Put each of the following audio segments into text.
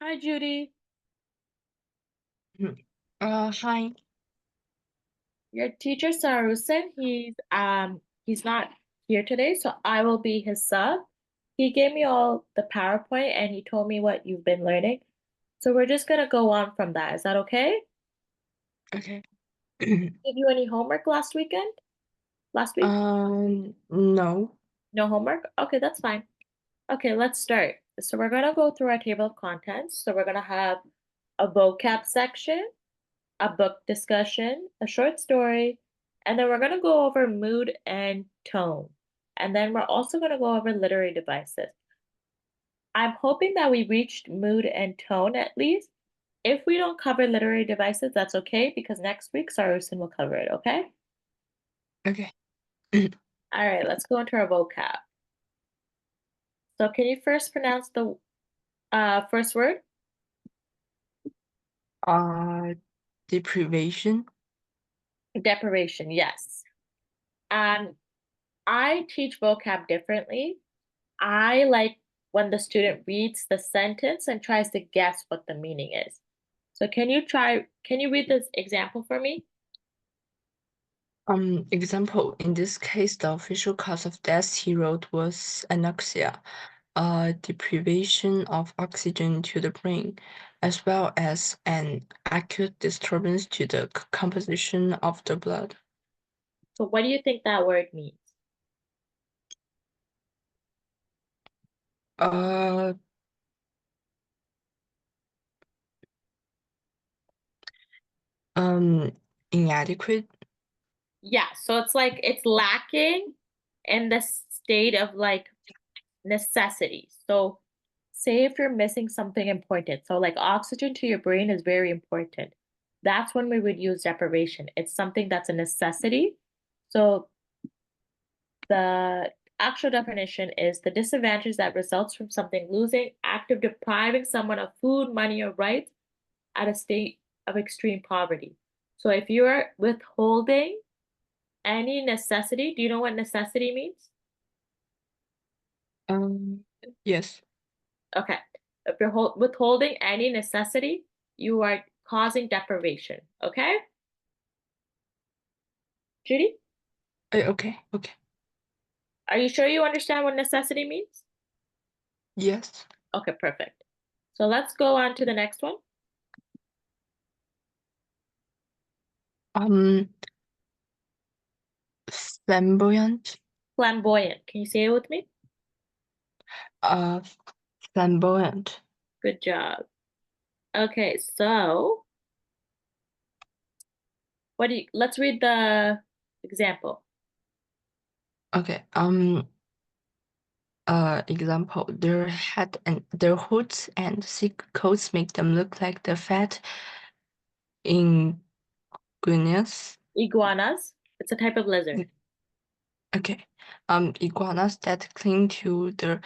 Hi, Judy. Hi. Your teacher Sarusen, he's not here today, so I will be his sub. He gave me all the PowerPoint and he told me what you've been learning. So we're just gonna go on from that. Is that okay? Okay. Did you any homework last weekend? Last week? No. No homework? Okay, that's fine. Okay, let's start. So we're gonna go through our table of contents. So we're gonna have a vocab section, a book discussion, a short story, and then we're going to go over mood and tone. And then we're also going to go over literary devices. I'm hoping that we reached mood and tone at least. If we don't cover literary devices, that's okay because next week Sarusen will cover it, okay? Okay. All right, let's go into our vocab. So can you first pronounce the first word? Uh, Deprivation. Deprivation, yes. Um, I teach vocab differently. I like when the student reads the sentence and tries to guess what the meaning is. So can you read this example for me? Example, in this case, the official cause of death he wrote was anoxia, deprivation of oxygen to the brain, as well as an acute disturbance to the composition of the blood. So what do you think that word means? Uh, um, Inadequate. Yeah, so it's like it's lacking in the state of like necessity. So say if you're missing something important. So like oxygen to your brain is very important. That's when we would use deprivation. It's something that's a necessity. So the actual definition is the disadvantage that results from something losing, act of depriving someone of food, money, or rights at a state of extreme poverty. So if you are withholding any necessity, do you know what necessity means? Um, yes. Okay. If you're withholding any necessity, you are causing deprivation. Okay? Judy, Okay. Okay. are you sure you understand what necessity means? Yes. Okay, perfect. So let's go on to the next one. Um, Flamboyant. Flamboyant. Can you say it with me? Uh, Flamboyant. Good job. Okay, so let's read the example. Okay. Example. Their hoods and thick coats make them look like the fat iguanas. Iguanas. It's a type of lizard. Okay. Iguanas that cling to the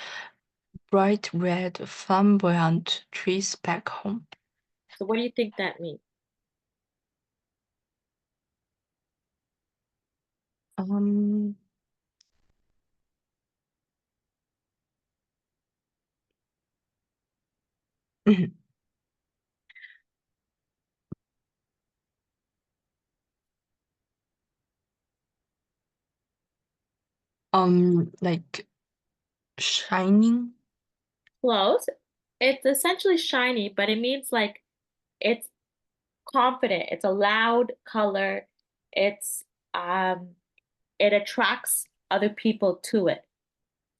bright red flamboyant trees back home. So what do you think that means? Um. Like shining. Close. It's essentially shiny, but it means like it's confident. It's a loud color. It's it attracts other people to it.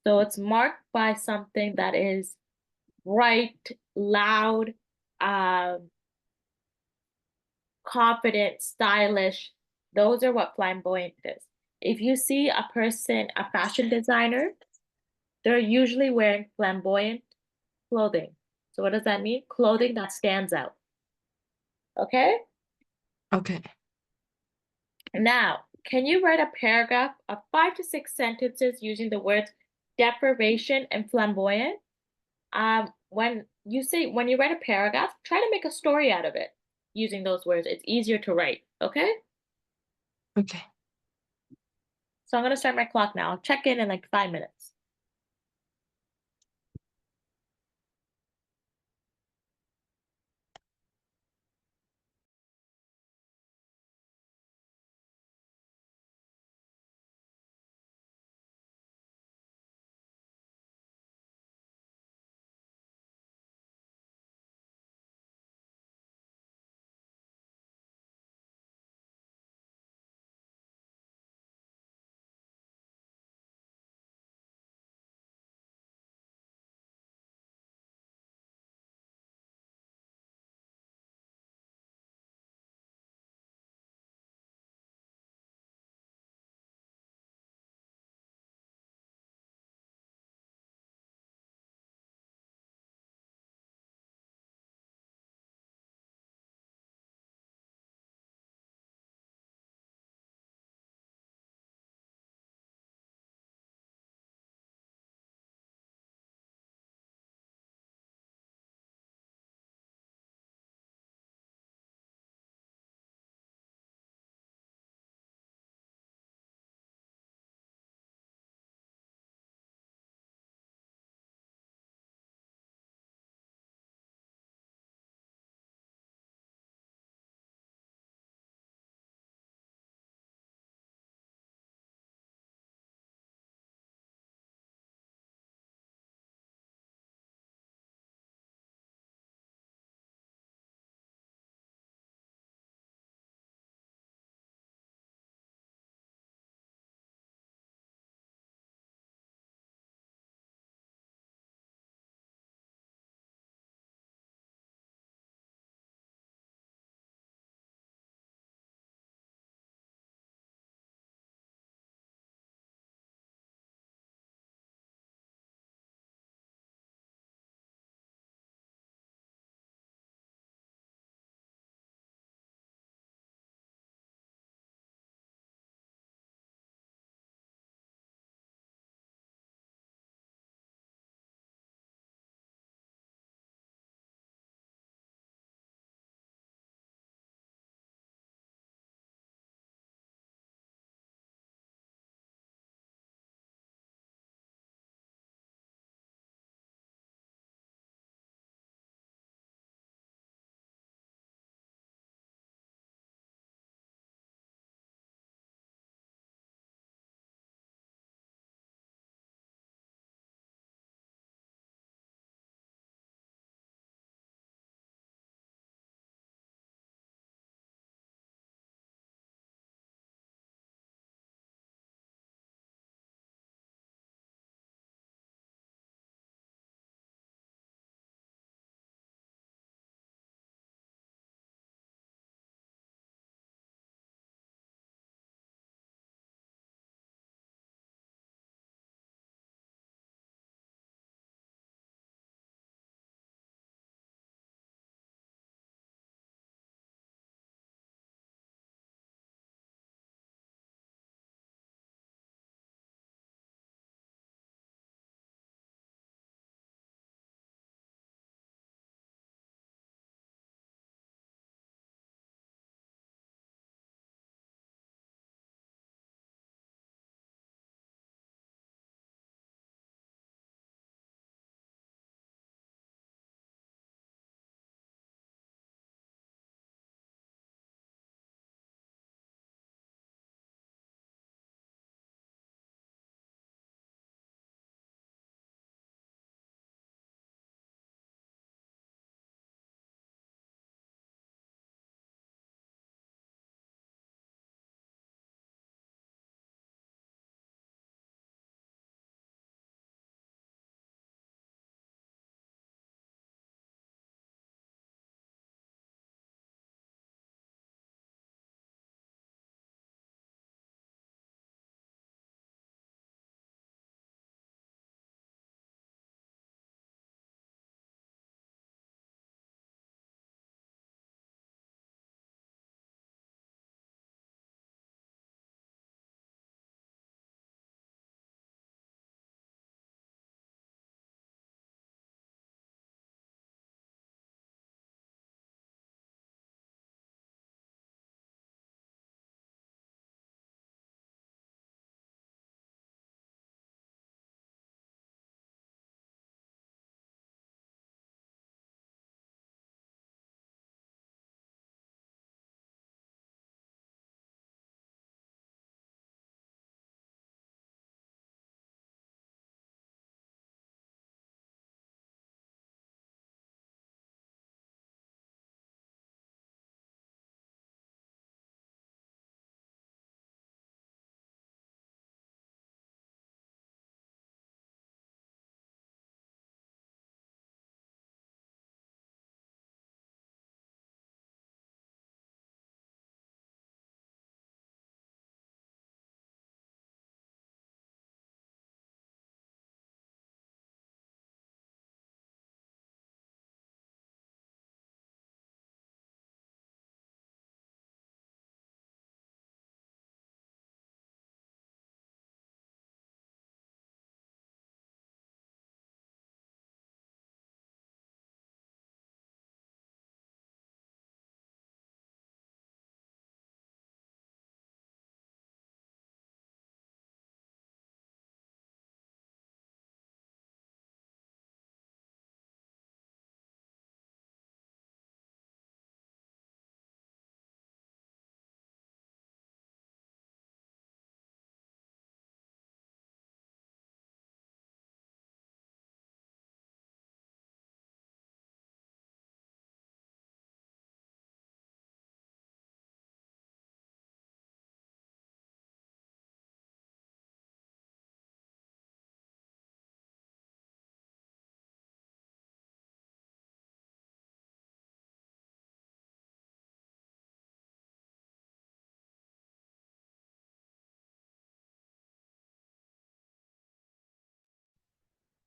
So it's marked by something that is bright, loud, um, confident, stylish. Those are what flamboyant is. If you see a person, a fashion designer, they're usually wearing flamboyant clothing. So what does that mean? Clothing that stands out. Okay? Okay. Now, can you write a paragraph of 5 to 6 sentences using the words deprivation and flamboyant? When you write a paragraph, try to make a story out of it using those words. It's easier to write. Okay? Okay. So I'm gonna start my clock now. I'll check in like 5 minutes.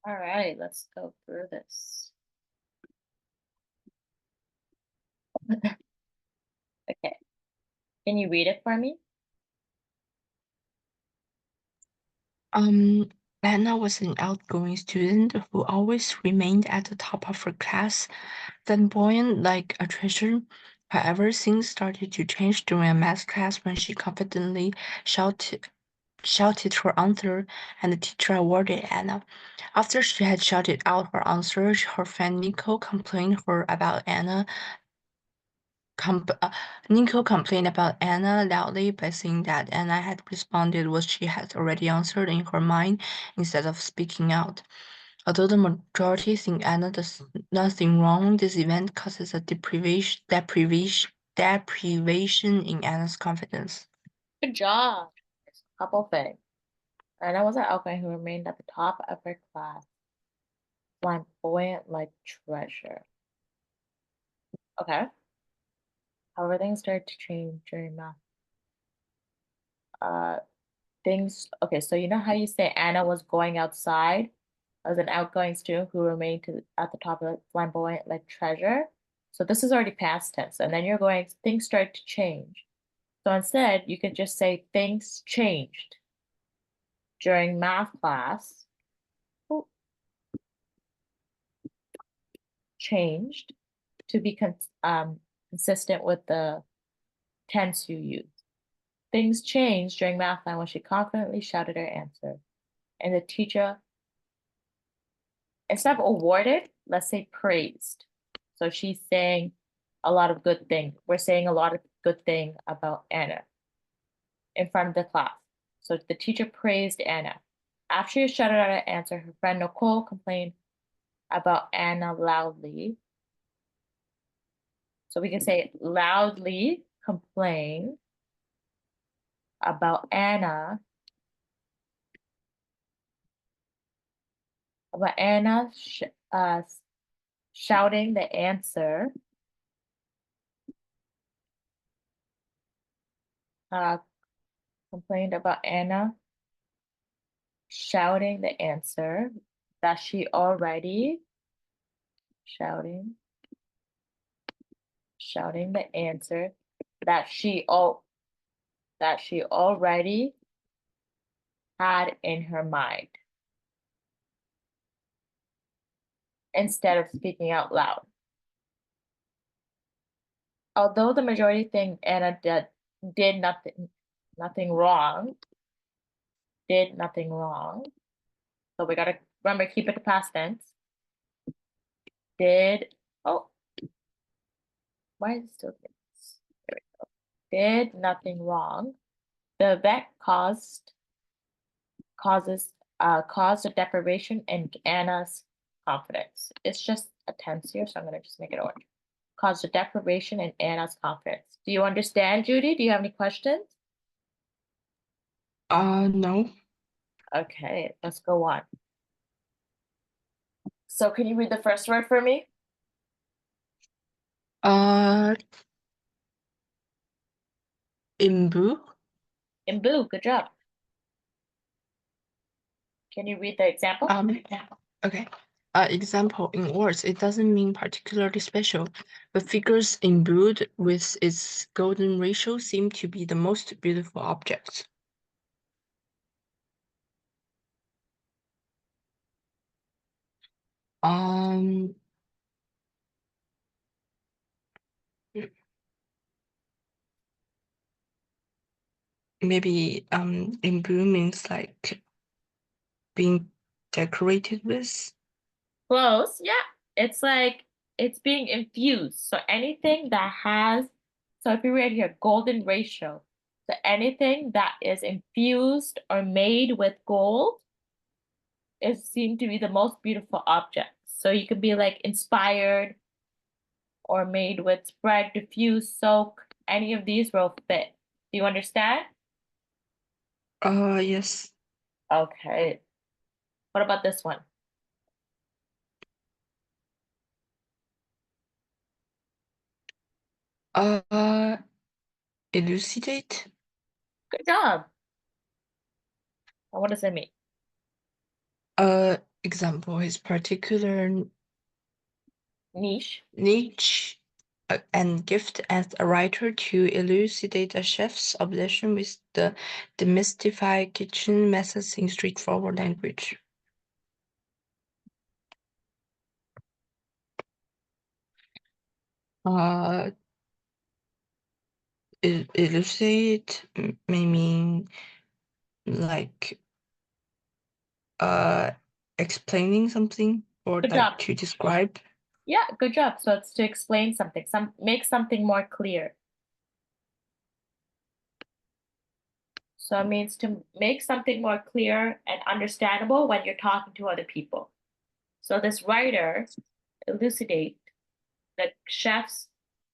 All right, let's go through this. Okay, can you read it for me? Anna was an outgoing student who always remained at the top of her class, flamboyant like a treasure. However, things started to change during a math class when she confidently shouted her answer, and the teacher awarded Anna. After she had shouted out her answer, her friend Nico complained about Anna loudly by saying that Anna had responded what she had already answered in her mind instead of speaking out. Although the majority think Anna does nothing wrong, this event causes a deprivation in Anna's confidence. Good job. There's a couple things. Anna was an outgoing who remained at the top of her class, flamboyant like treasure. Okay. However, things started to change during math. Uh, okay, so you know how you say Anna was going outside as an outgoing student who remained at the top of the flamboyant like treasure? So this is already past tense, and then you're going, things start to change. So instead, you could just say things changed during math class. Oh, changed to be consistent with the tense you use. Things changed during math time when she confidently shouted her answer. And the teacher, instead of awarded, let's say praised. So she's saying a lot of good things. We're saying a lot of good thing about Anna in front of the class. So the teacher praised Anna. After she shouted out her answer, her friend Nicole complained about Anna loudly. So we can say loudly complain about Anna shouting the answer, uh, complained about Anna shouting the answer that she already shouting the answer that she already had in her mind instead of speaking out loud. Although the majority think Anna did nothing wrong, did nothing wrong. So we gotta remember, keep it to past tense. Did, oh, why is it still this? There we go. Did nothing wrong. The event caused a deprivation in Anna's confidence. It's just a tense here, so I'm gonna just make it orange. Caused a deprivation in Anna's confidence. Do you understand, Judy? Do you have any questions? No. Okay, let's go on. So can you read the first word for me? Uh, Imbue. Imbue, good job. Can you read the example? Okay. Example in words, it doesn't mean particularly special. The figures imbued with its golden ratio seem to be the most beautiful objects. Um, maybe imbue means like being decorated with. Close, yeah. It's like it's being infused. So anything that has, so if you read here, golden ratio. So anything that is infused or made with gold is seen to be the most beautiful object. So you could be like inspired or made with spread, diffuse, soak. Any of these will fit. Do you understand? Yes. Okay. What about this one? Uh, elucidate. Good job. And what does it mean? example, his particular Niche. niche and gift as a writer to elucidate a chef's obsession with the demystified kitchen methods in straightforward language. Uh, elucidate may mean like explaining something or Good like job. to describe. Yeah, good job. So it's to explain something, make something more clear. So it means to make something more clear and understandable when you're talking to other people. So this writer elucidate the chef's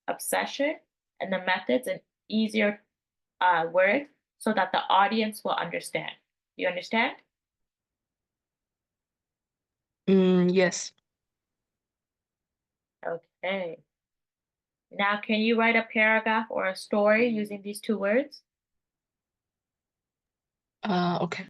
obsession and the methods in easier words so that the audience will understand. You understand? Yes. Okay. Now, can you write a paragraph or a story using these two words? Okay.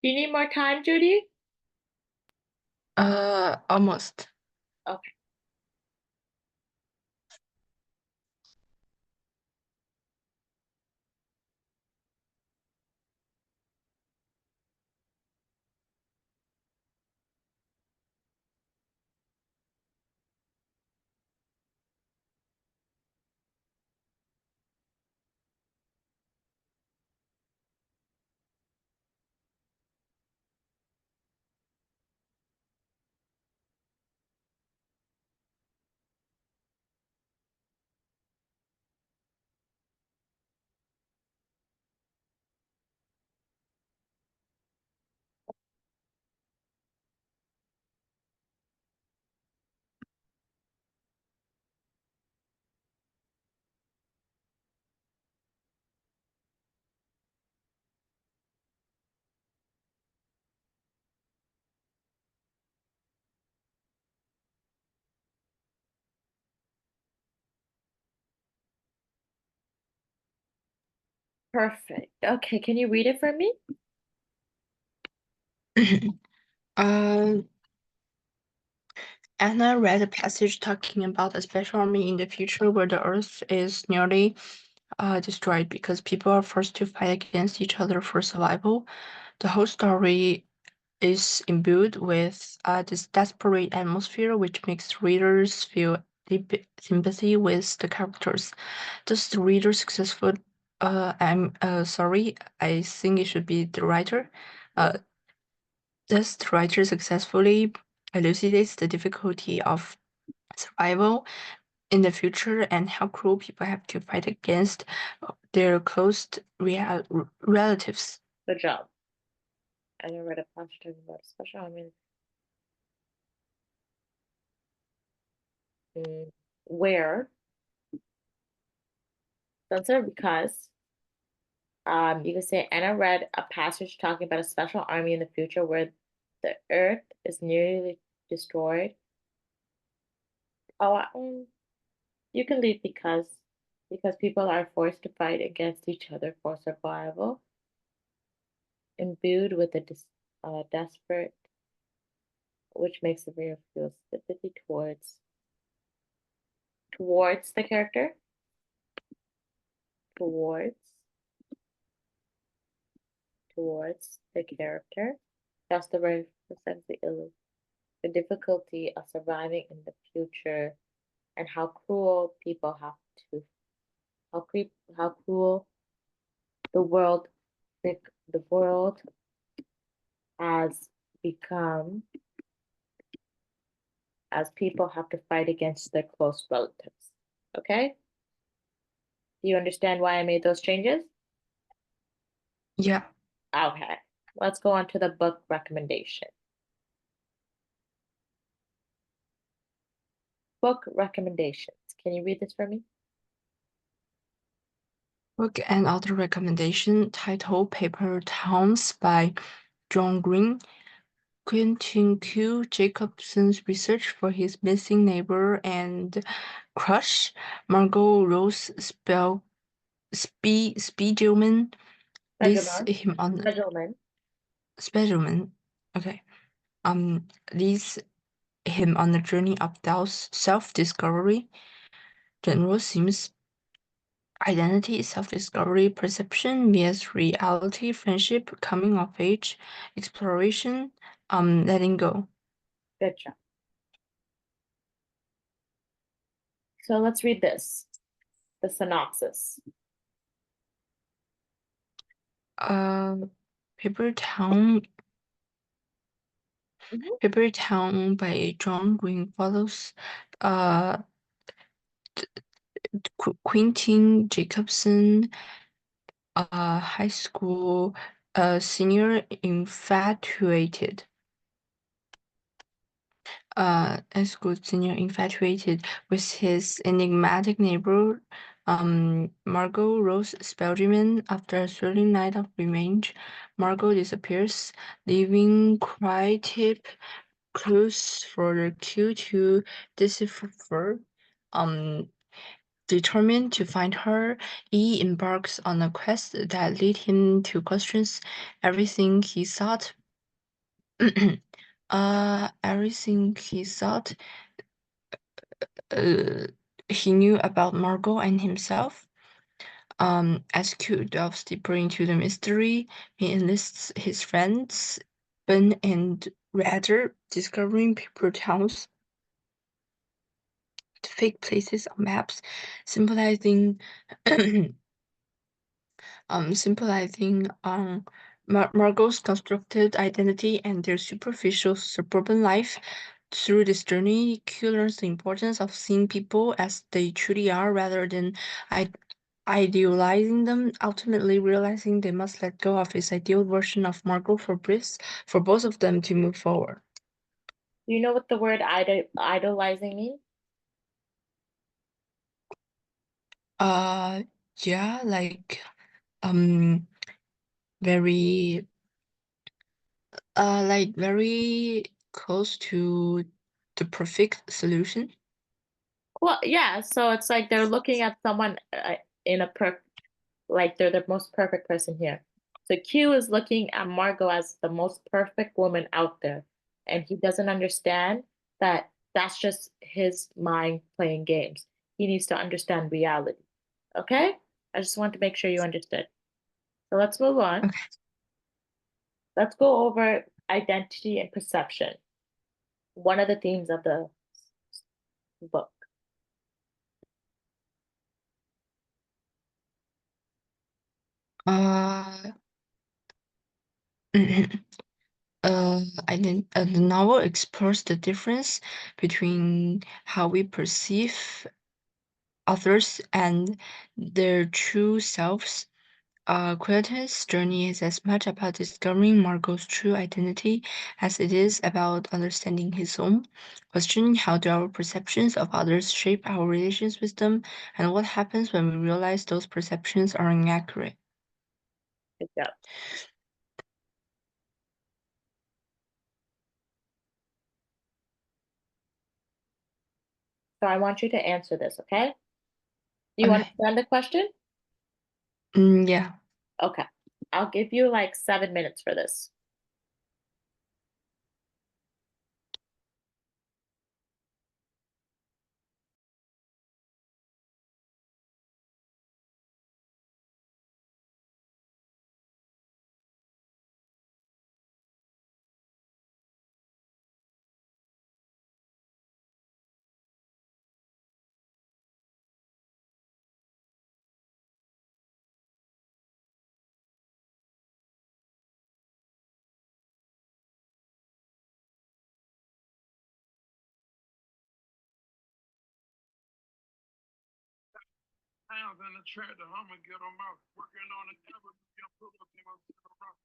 Do you need more time, Judy? Almost. Okay. Perfect. Okay, can you read it for me? uh, Anna read a passage talking about a special army in the future where the Earth is nearly destroyed because people are forced to fight against each other for survival. The whole story is imbued with this desperate atmosphere, which makes readers feel deep sympathy with the characters. Does the reader successful? I'm sorry. I think it should be the writer. Uh, does the writer successfully elucidates the difficulty of survival in the future and how cruel people have to fight against their close relatives? Good job. And I read a passage talking about a special army. Where? So instead of because, you can say Anna read a passage talking about a special army in the future where the Earth is nearly destroyed. Oh, you can leave because people are forced to fight against each other for survival, imbued with a desperate, which makes the reader feel sympathy towards the character, towards towards the character. Thus, the writer presents the difficulty of surviving in the future and how cruel people have to how cruel the world the world has become as people have to fight against their close relatives. Okay? Do you understand why I made those changes? Yeah. Okay. Let's go on to the book recommendation. Book recommendations. Can you read this for me? Book and author recommendation title Paper Towns by John Green. Quentin Q. Jacobson's research for his missing neighbor and crush, Margot Rose Spiegelman, leads Benjamin. him on Benjamin. Spiegelman. Okay. Leads him on a journey of self-discovery. General themes identity, self-discovery, perception, vs reality, friendship, coming of age, exploration, letting go. Good job. So let's read this. The synopsis. Paper Town. Mhm. Paper Town by John Green follows uh Quentin Jacobson, high school senior infatuated with his enigmatic neighbor, Margot Rose Spelman. After a thrilling night of revenge, Margot disappears, leaving cry-tip clues for the Q to decipher. Um, Determined to find her, Yi embarks on a quest that lead him to questions everything he thought. Everything he thought uh, he knew about Margot and himself. As Q delves deeper into the mystery, he enlists his friends Ben and Ryder, discovering paper towns, fake places on maps, symbolizing Margot's constructed identity and their superficial suburban life. Through this journey, Q learns the importance of seeing people as they truly are rather than I- idealizing them, ultimately realizing they must let go of his ideal version of Margot for both of them to move forward. Do you know what the word idolizing means? Uh, yeah, um, very very close to the perfect solution. Well, yeah, so it's like they're looking at someone in a like they're the most perfect person here. So Q is looking at Margot as the most perfect woman out there, and he doesn't understand that that's just his mind playing games. He needs to understand reality. Okay? I just want to make sure you understood. So let's move on. Okay. Let's go over identity and perception. One of the themes of the book. Uh, the novel explores the difference between how we perceive others and their true selves. Quilton's journey is as much about discovering Margot's true identity as it is about understanding his own, questioning how do our perceptions of others shape our relations with them, and what happens when we realize those perceptions are inaccurate. Good job. So I want you to answer this, okay? You Okay. understand the question? Yeah. Okay. I'll give you like 7 minutes for this. Pounds in the track, the Hummer get them out. Working on the cover, young Pluto came out to the rock.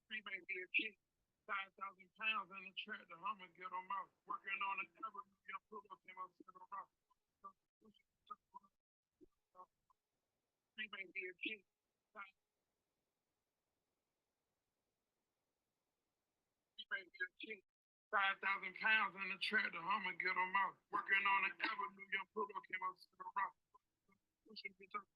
Three may be a kid. 5,000 pounds in the track, the Hummer get them out. Working on the cover, young Pluto came out to the rock. Three may be a kid. 5,000 pounds in the track, the Hummer get them out. Working on the avenue, young Pluto came out to the rock. Pushing bitch up,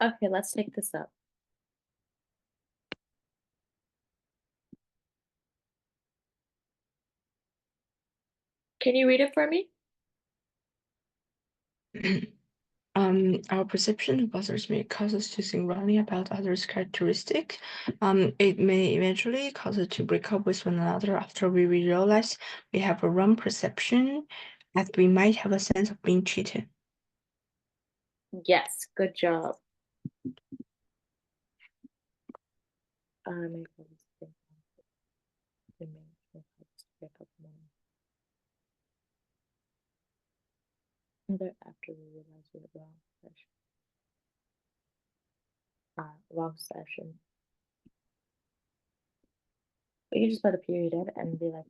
Okay, let's take this up. Can you read it for me? Our perception of others may cause us to think wrongly about others' characteristic. It may eventually cause us to break up with one another after we realize we have a wrong perception, as we might have a sense of being cheated. Yes, good job. After we realize we're wrong session. Wrong session. We can just put a period in and be like,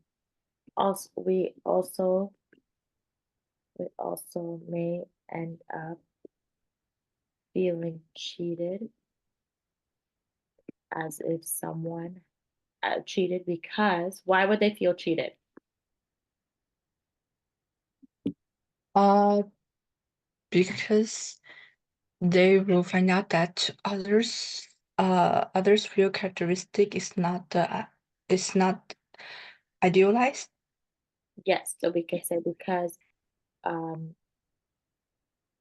also we also may end up feeling cheated as if someone cheated because why would they feel cheated? Because they will find out that others' real characteristic is not idealized. Yes, so we can say because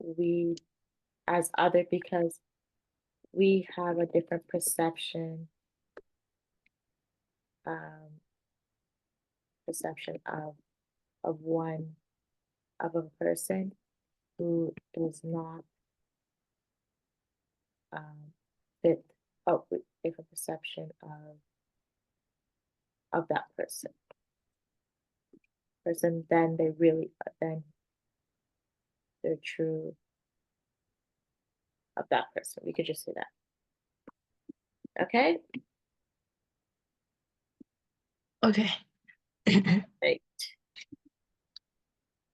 we as other because we have a different perception of one of a person who does not fit different perception of that person then they're true of that person. We could just say that. Okay. Okay. Great.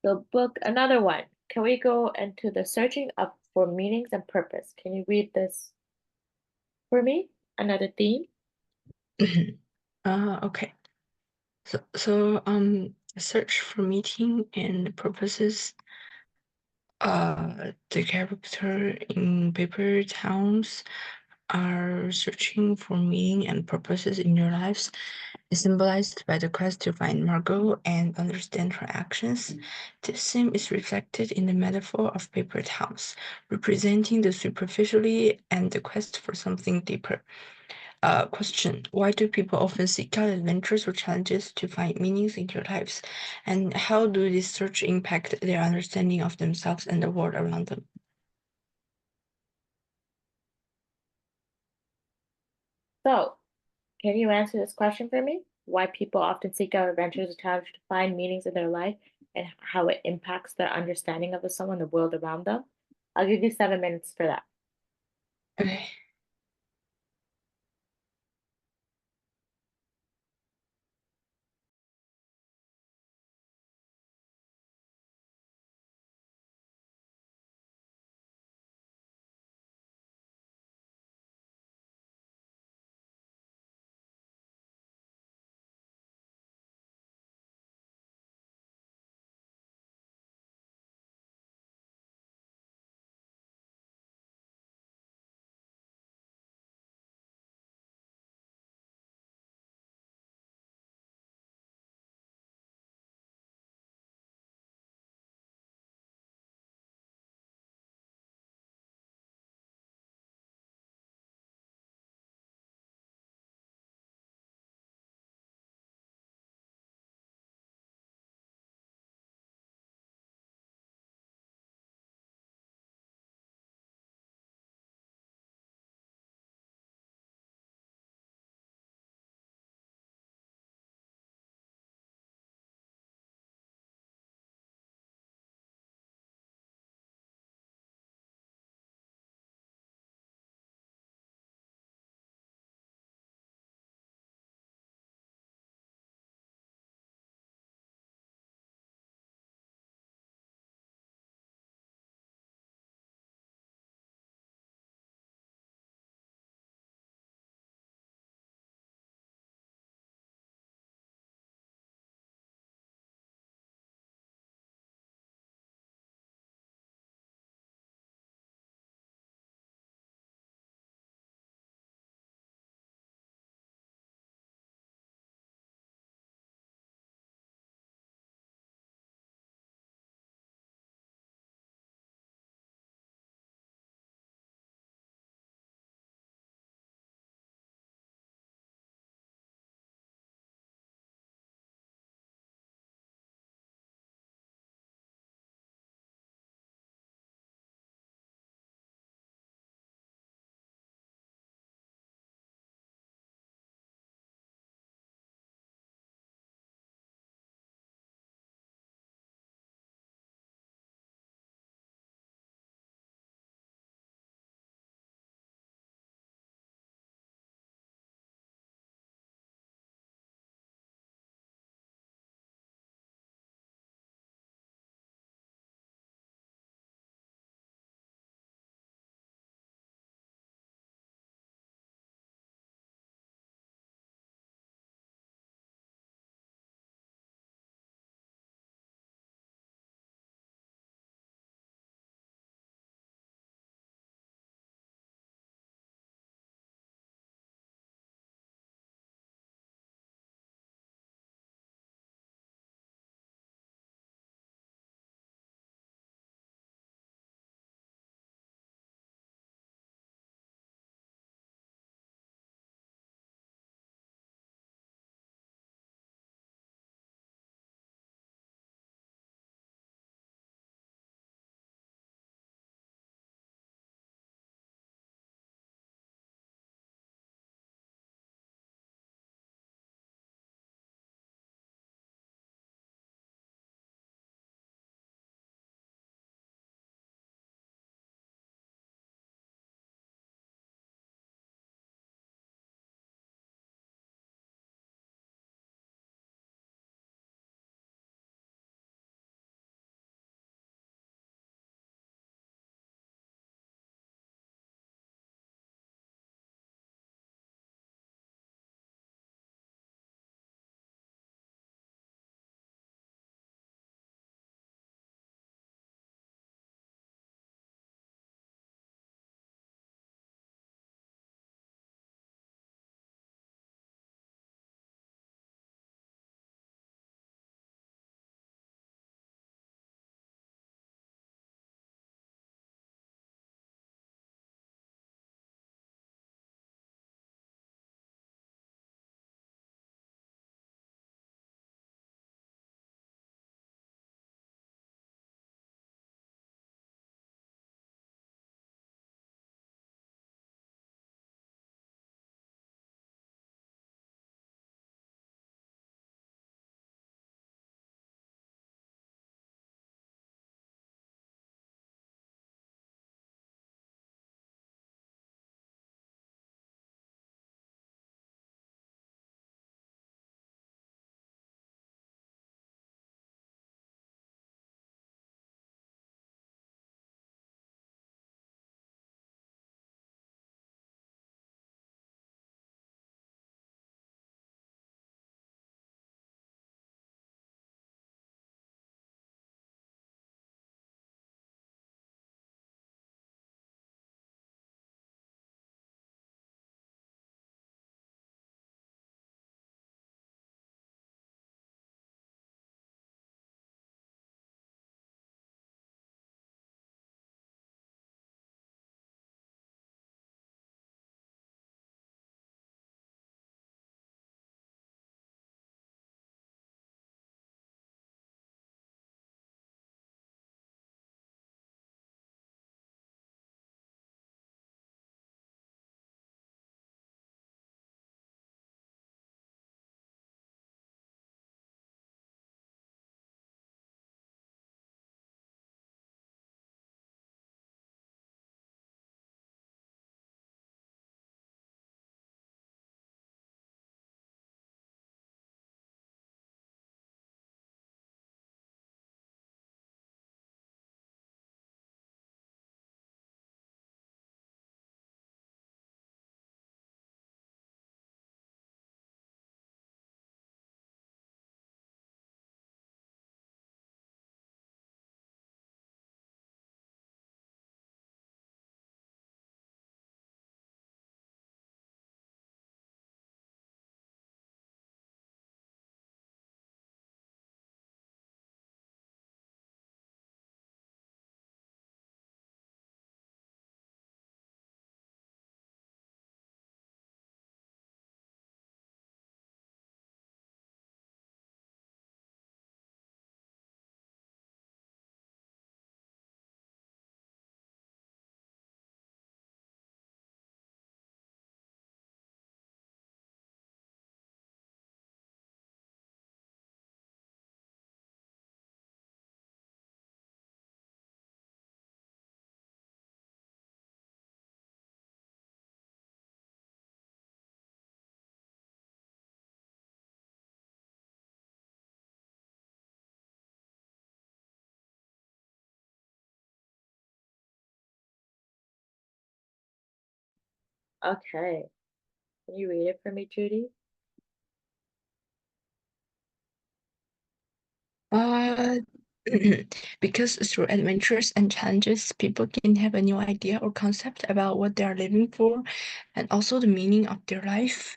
So book another one. Can we go into the searching up for meanings and purpose? Can you read this for me? Another theme. Okay. So search for meaning and purposes. The character in Paper Towns are searching for meaning and purposes in their lives, is symbolized by the quest to find Margot and understand her actions. This theme is reflected in the metaphor of Paper Towns, representing the superficially and the quest for something deeper. Question: why do people often seek out adventures or challenges to find meanings in their lives? And how do this search impact their understanding of themselves and the world around them? So, can you answer this question for me? Why people often seek out adventures or challenges to find meanings in their life and how it impacts their understanding of the someone, the world around them? I'll give you 7 minutes for that. Okay. Okay. Can you read it for me, Judy? Uh, because through adventures and challenges, people can have a new idea or concept about what they are living for, and also the meaning of their life.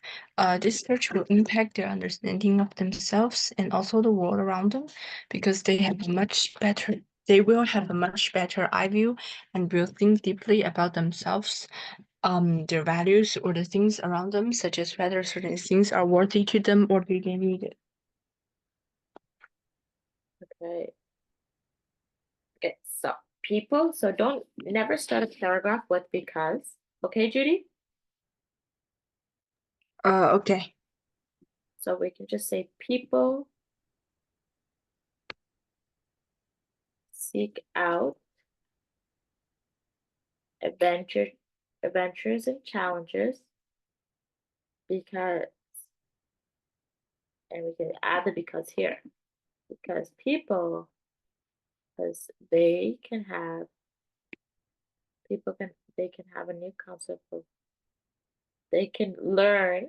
This search will impact their understanding of themselves and also the world around them, because they will have a much better eye view and will think deeply about themselves, their values or the things around them, such as whether certain things are worthy to them or do they need it. Okay. Okay, so people, so don't never start a paragraph with because. Okay, Judy? Okay. So we can just say people seek out adventures and challenges because, and we can add the because here, because people, because they can have a new concept of, they can learn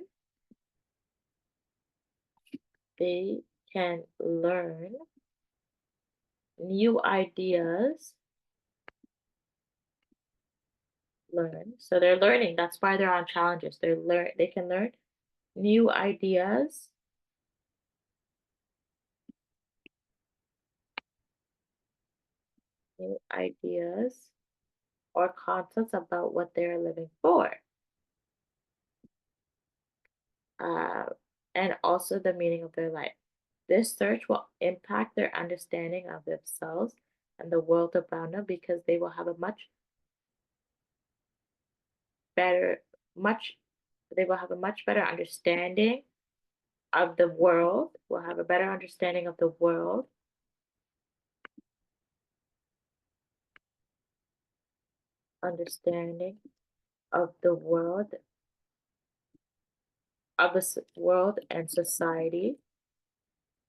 new ideas, so they're learning, that's why they're on challenges, they can learn new ideas or concepts about what they're living for. And also the meaning of their life. This search will impact their understanding of themselves and the world around them because they will have a much better understanding of the world, will have a better understanding of the world, understanding of the world, world and society,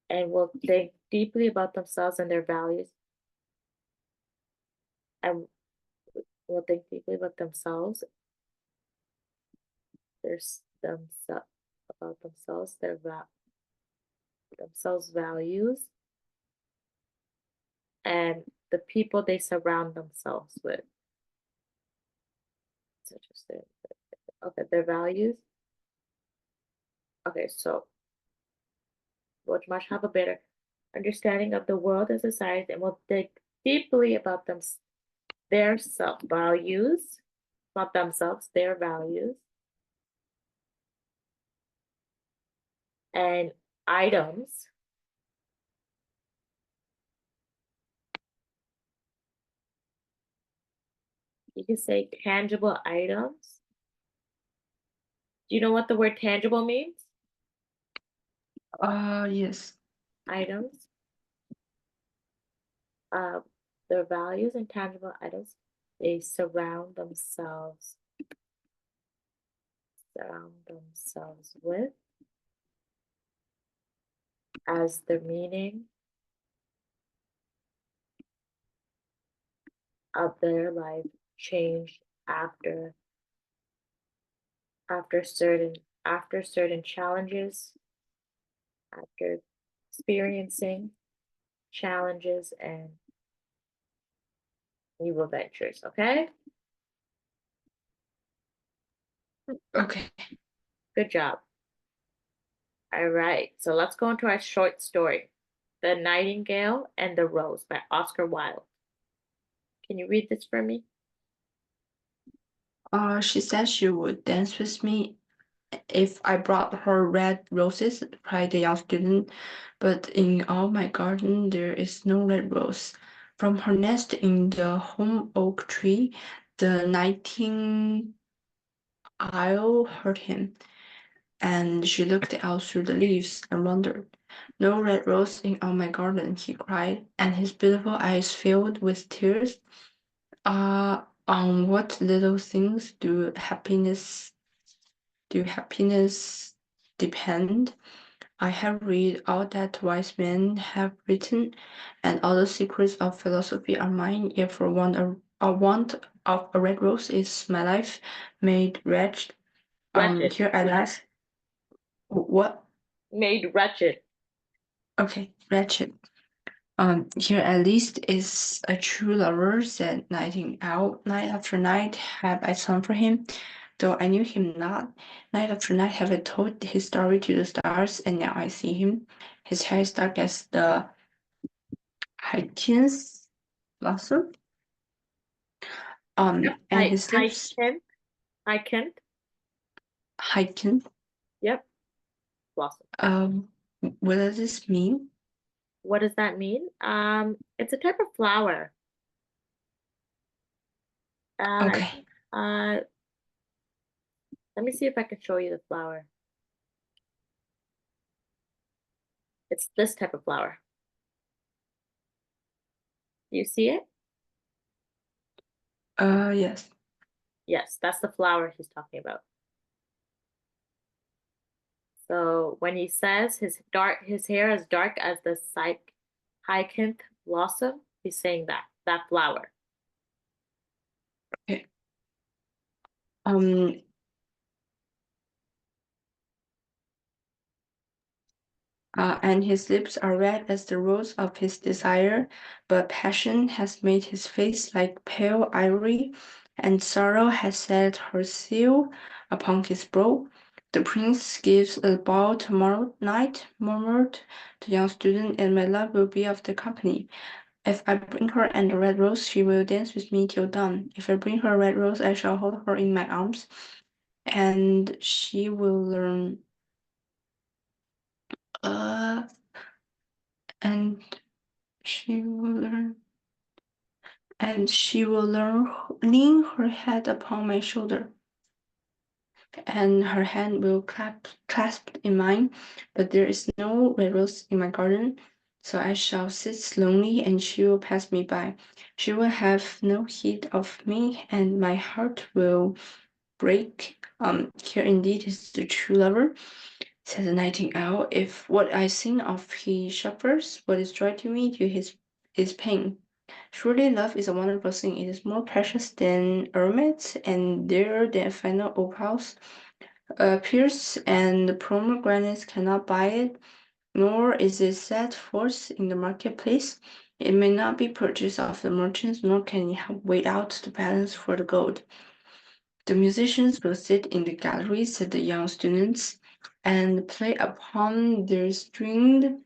and will think deeply about themselves and their values, and will think deeply about themselves, about themselves, values, and the people they surround themselves with. It's interesting. Okay, their values. Okay, so which must have a better understanding of the world and society and will think deeply about their values, about themselves, their values, and items. You can say tangible items. Do you know what the word tangible means? Yes. Items. Their values and tangible items they surround themselves with as the meaning of their life changed after certain challenges, after experiencing challenges and new adventures. Okay, Okay. good job. All right, so let's go into our short story, The Nightingale and the Rose by Oscar Wilde. Can you read this for me? She said she would dance with me if I brought her red roses, replied the young student. But in all my garden there is no red rose. From her nest in the holm oak tree, the nightingale heard him, and she looked out through the leaves and wondered. No red rose in all my garden, he cried, and his beautiful eyes filled with tears. On what little things do happiness depend? I have read all that wise men have written, and all the secrets of philosophy are mine. Yet for want of a red rose is my life made wretched. Wretched. Here at last. What? Made wretched. Okay, wretched. Here at least is a true lover, said Nightingale. Night after night have I sung for him, though I knew him not. Night after night have I told his story to the stars, and now I see him. His hair is dark as the hyacinth blossom. And his lips Hyacinth. hyacinth. Yep. Blossom. What does this mean? What does that mean? It's a type of flower. Okay. Let me see if I can show you the flower. It's this type of flower. Do you see it? Yes. Yes, that's the flower he's talking about. So when he says his hair is dark as the hyacinth blossom, he's saying that flower. Okay. And his lips are red as the rose of his desire, but passion has made his face like pale ivory, and sorrow has set her seal upon his brow. The prince gives a ball tomorrow night, murmured the young student, and my love will be of the company. If I bring her and a red rose, she will dance with me till dawn. If I bring her a red rose, I shall hold her in my arms, and she will learn. And she will learn. And she will lean her head upon my shoulder, and her hand will clasp in mine. But there is no red rose in my garden, so I shall sit lonely, and she will pass me by. She will have no heed of me, and my heart will break. Here indeed is the true lover, said the nightingale. If what I sing of he suffers, what is joy to me to his pain. Surely love is a wonderful thing. It is more precious than ermites and dearer than final opals. Pears and pomegranates cannot buy it, nor is it set forth in the marketplace. It may not be purchased of the merchants, nor can it have weighed out the balance for the gold. The musicians will sit in the gallery, said the young students, and play upon their stringed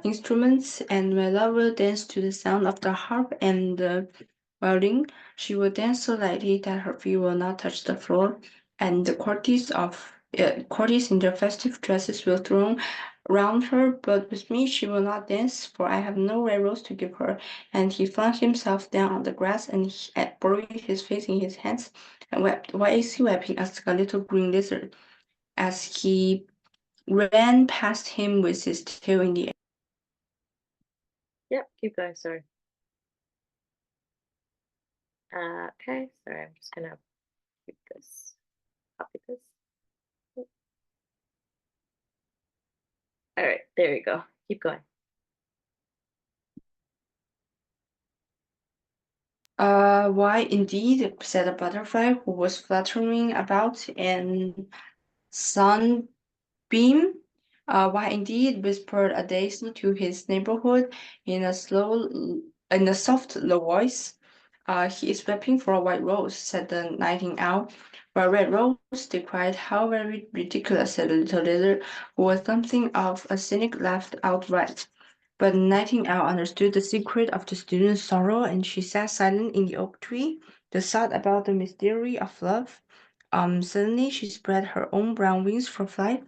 instruments, and my love will dance to the sound of the harp and the violin. She will dance so lightly that her feet will not touch the floor, and the courtiers in their festive dresses will throng round her, but with me she will not dance, for I have no red rose to give her. And he flung himself down on the grass and buried his face in his hands and wept. Why is he weeping? Asked a little green lizard, as he ran past him with his tail in the air. Yep, keep going, sorry. Okay, sorry, I'm just gonna keep this, copy this. All right, there you go. Keep going. Why indeed, said a butterfly who was fluttering about in sunbeam. Why indeed, whispered a daisy to his neighborhood in a soft, low voice. He is weeping for a white rose, said the nightingale. For a red rose, they cried. How very ridiculous, said the little lizard, who was something of a cynic, laughed outright. But the nightingale understood the secret of the student's sorrow, and she sat silent in the oak tree, the thought about the mystery of love. Suddenly she spread her own brown wings for flight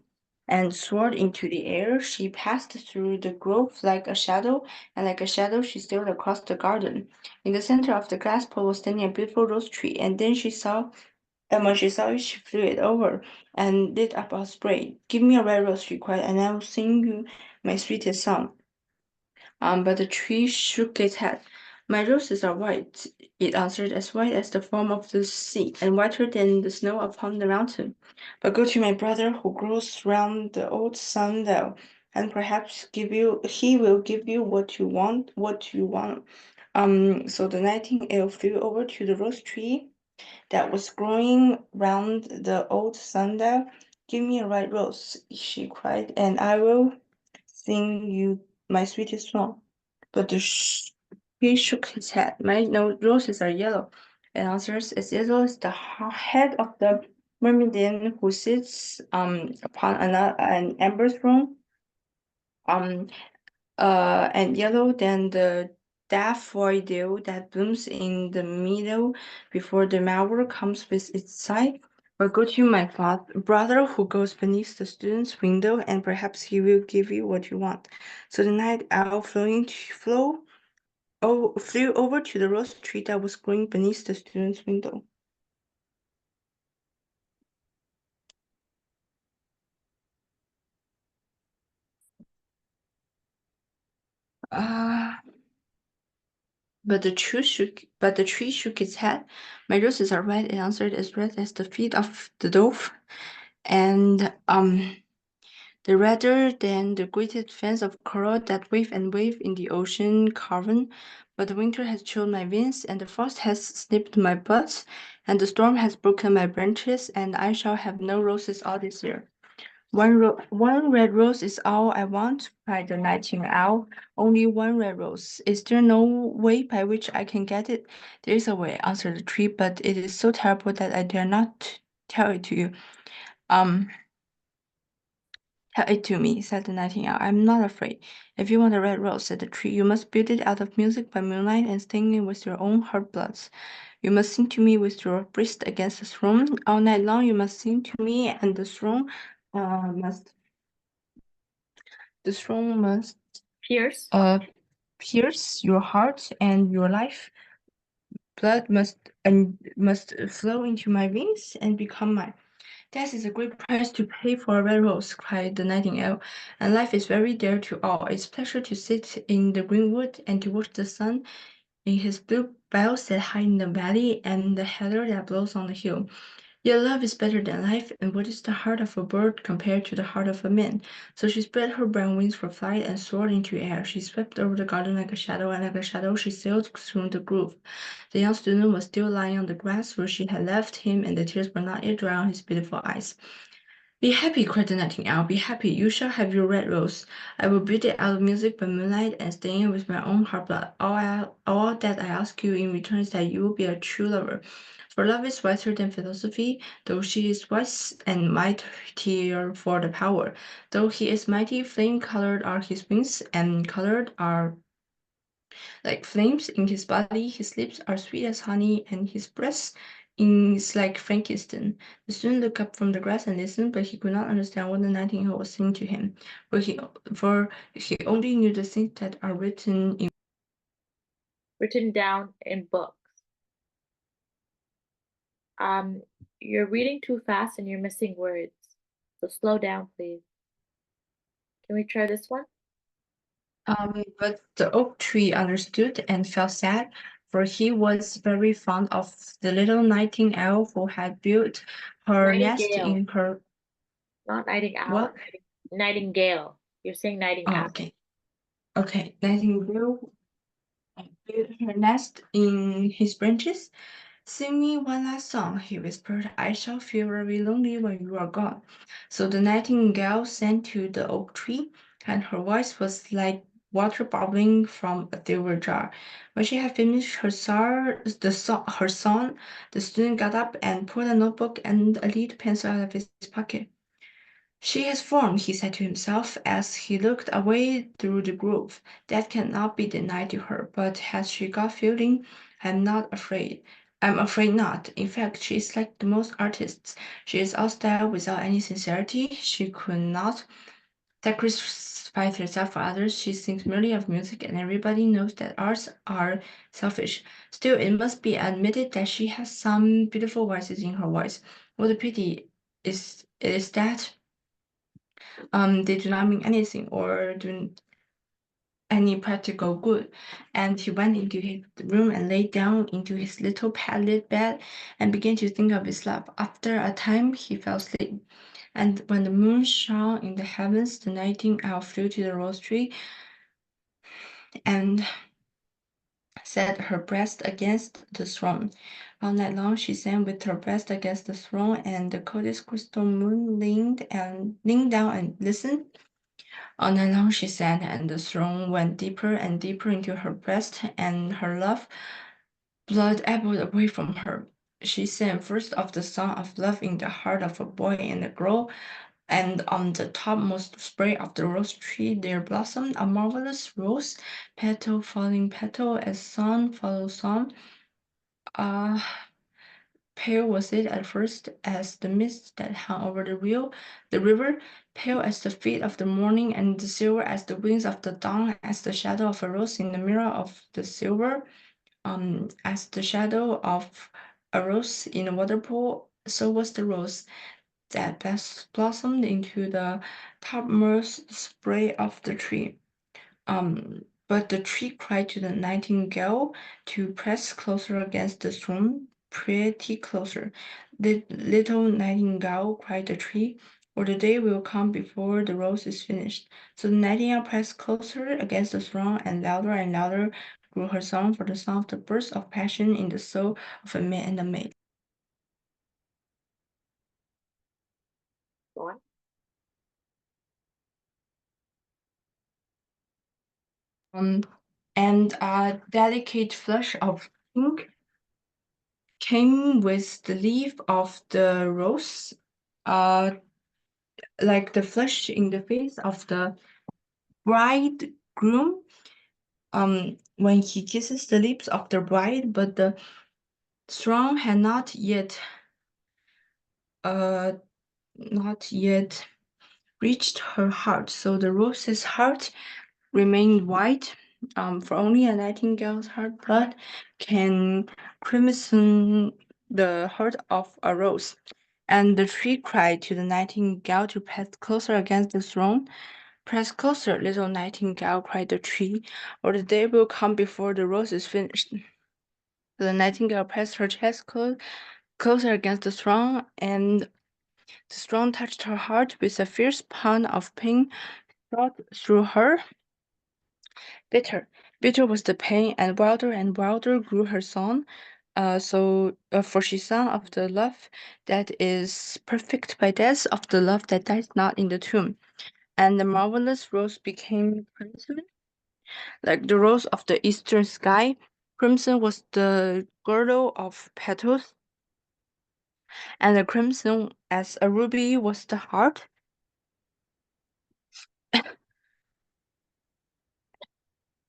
and soared into the air. She passed through the grove like a shadow, and like a shadow she sailed across the garden. In the center of the grass plot was standing a beautiful rose tree, and when she saw it, she flew it over and lit up a spray. Give me a red rose, she cried, and I will sing you my sweetest song. But the tree shook its head. My roses are white, it answered, as white as the foam of the sea, and whiter than the snow upon the mountain. But go to my brother who grows round the old sundial, and perhaps he will give you what you want. So the nightingale flew over to the rose tree that was growing round the old sundial. Give me a red rose, she cried, and I will sing you my sweetest song. But he shook his head. My no roses are yellow. And answers as yellow as the head of the Myrmidon who sits upon an amber throne. Um and yellow than the daffodil that blooms in the meadow before the mower comes with its scythe. Or go to my brother who goes beneath the student's window, and perhaps he will give you what you want. So the night owl flew over to the rose tree that was growing beneath the student's window. Uh, but the tree shook its head. My roses are red, it answered, as red as the feet of the dove, and the redder than the greated fans of coral that wave and wave in the ocean cavern. But the winter has chilled my wings, and the frost has snipped my buds, and the storm has broken my branches, and I shall have no roses all this year. One red rose is all I want, cried the nightingale. Only one red rose. Is there no way by which I can get it? There is a way, answered the tree, but it is so terrible that I dare not tell it to you. Um, Tell it to me, said the nightingale. I am not afraid. If you want a red rose, said the tree, you must build it out of music by moonlight and sting it with your own heart bloods. You must sing to me with your breast against the throne. All night long you must sing to me, and must the throne must Pierce. pierce your heart, and your life blood must flow into my veins and become mine. Death is a great price to pay for a red rose, cried the nightingale, and life is very dear to all. It's pleasure to sit in the green wood and to watch the sun in his blue bell set high in the valley and the heather that blows on the hill. Yet love is better than life, and what is the heart of a bird compared to the heart of a man? So she spread her brown wings for flight and soared into air. She swept over the garden like a shadow, and like a shadow she sailed through the grove. The young student was still lying on the grass where she had left him, and the tears were not yet dry on his beautiful eyes. Be happy, cried the nightingale, be happy. You shall have your red rose. I will build it out of music by moonlight and stain it with my own heart blood. All that I ask you in return is that you will be a true lover. For love is wiser than philosophy, though she is wise and mightier for the power. Though he is mighty, flame-colored are his wings, and colored are like flames in his body. His lips are sweet as honey, and his breast is like frankincense. The student looked up from the grass and listened, but he could not understand what the nightingale was saying to him, for he only knew the things that are Written down in books. You're reading too fast and you're missing words. So slow down, please. Can we try this one? But the oak tree understood and felt sad, for he was very fond of the little nightingale who had built her nest Nightingale, in her not nightingale. what? Nightingale. You're saying Oh, nightingale. okay. Okay, Nightingale built her nest in his branches. Sing me one last song, he whispered. I shall feel very lonely when you are gone. So the nightingale sang to the oak tree, and her voice was like water bubbling from a silver jar. When she had finished her song, the student got up and pulled a notebook and a lead pencil out of his pocket. She has formed, he said to himself as he looked away through the grove. That cannot be denied to her, but has she got feeling? I'm not afraid. I'm afraid not. In fact, she is like the most artists. She is all style without any sincerity. She could not sacrifice herself for others. She thinks merely of music, and everybody knows that arts are selfish. Still, it must be admitted that she has some beautiful voices in her voice. What a pity is that they do not mean anything or do any practical good. And he went into his room and lay down into his little padded bed and began to think of his love. After a time, he fell asleep. And when the moon shone in the heavens, the nightingale flew to the rose tree and set her breast against the throne. All night long she sang with her breast against the throne, and the coldest crystal moon leaned down and listened. All night long she sang, and the throne went deeper and deeper into her breast, and her love blood ebbed away from her. She sang first of the song of love in the heart of a boy and a girl, and on the topmost spray of the rose tree there blossomed a marvelous rose, petal following petal, as song follows song. Uh, Pale was it at first as the mist that hung over the river, pale as the feet of the morning, and silver as the wings of the dawn, as the shadow of a rose in the mirror of the silver, as the shadow of a rose in a water pool, so was the rose that best blossomed into the topmost spray of the tree. But the tree cried to the nightingale to press closer against the throne, pretty closer. The little nightingale, cried the tree, for the day will come before the rose is finished. So the nightingale pressed closer against the throne, and louder grew her song, for the song of the burst of passion in the soul of a man and a maid. Go on. And a delicate flush of pink came with the leaf of the rose, uh, like the flush in the face of the bridegroom, when he kisses the lips of the bride, but the throne had uh, not yet reached her heart. So the rose's heart remained white, for only a nightingale's heart blood can crimson the heart of a rose. And the tree cried to the nightingale to press closer against the throne. Press closer, little nightingale, cried the tree, or the day will come before the rose is finished. So the nightingale pressed her chest closer against the throne, and the throne touched her heart with a fierce pound of pain shot through her. Bitter, bitter was the pain, and wilder grew her song. For she sang of the love that is perfect by death, of the love that dies not in the tomb. And the marvelous rose became crimson, like the rose of the eastern sky. Crimson was the girdle of petals, and the crimson as a ruby was the heart.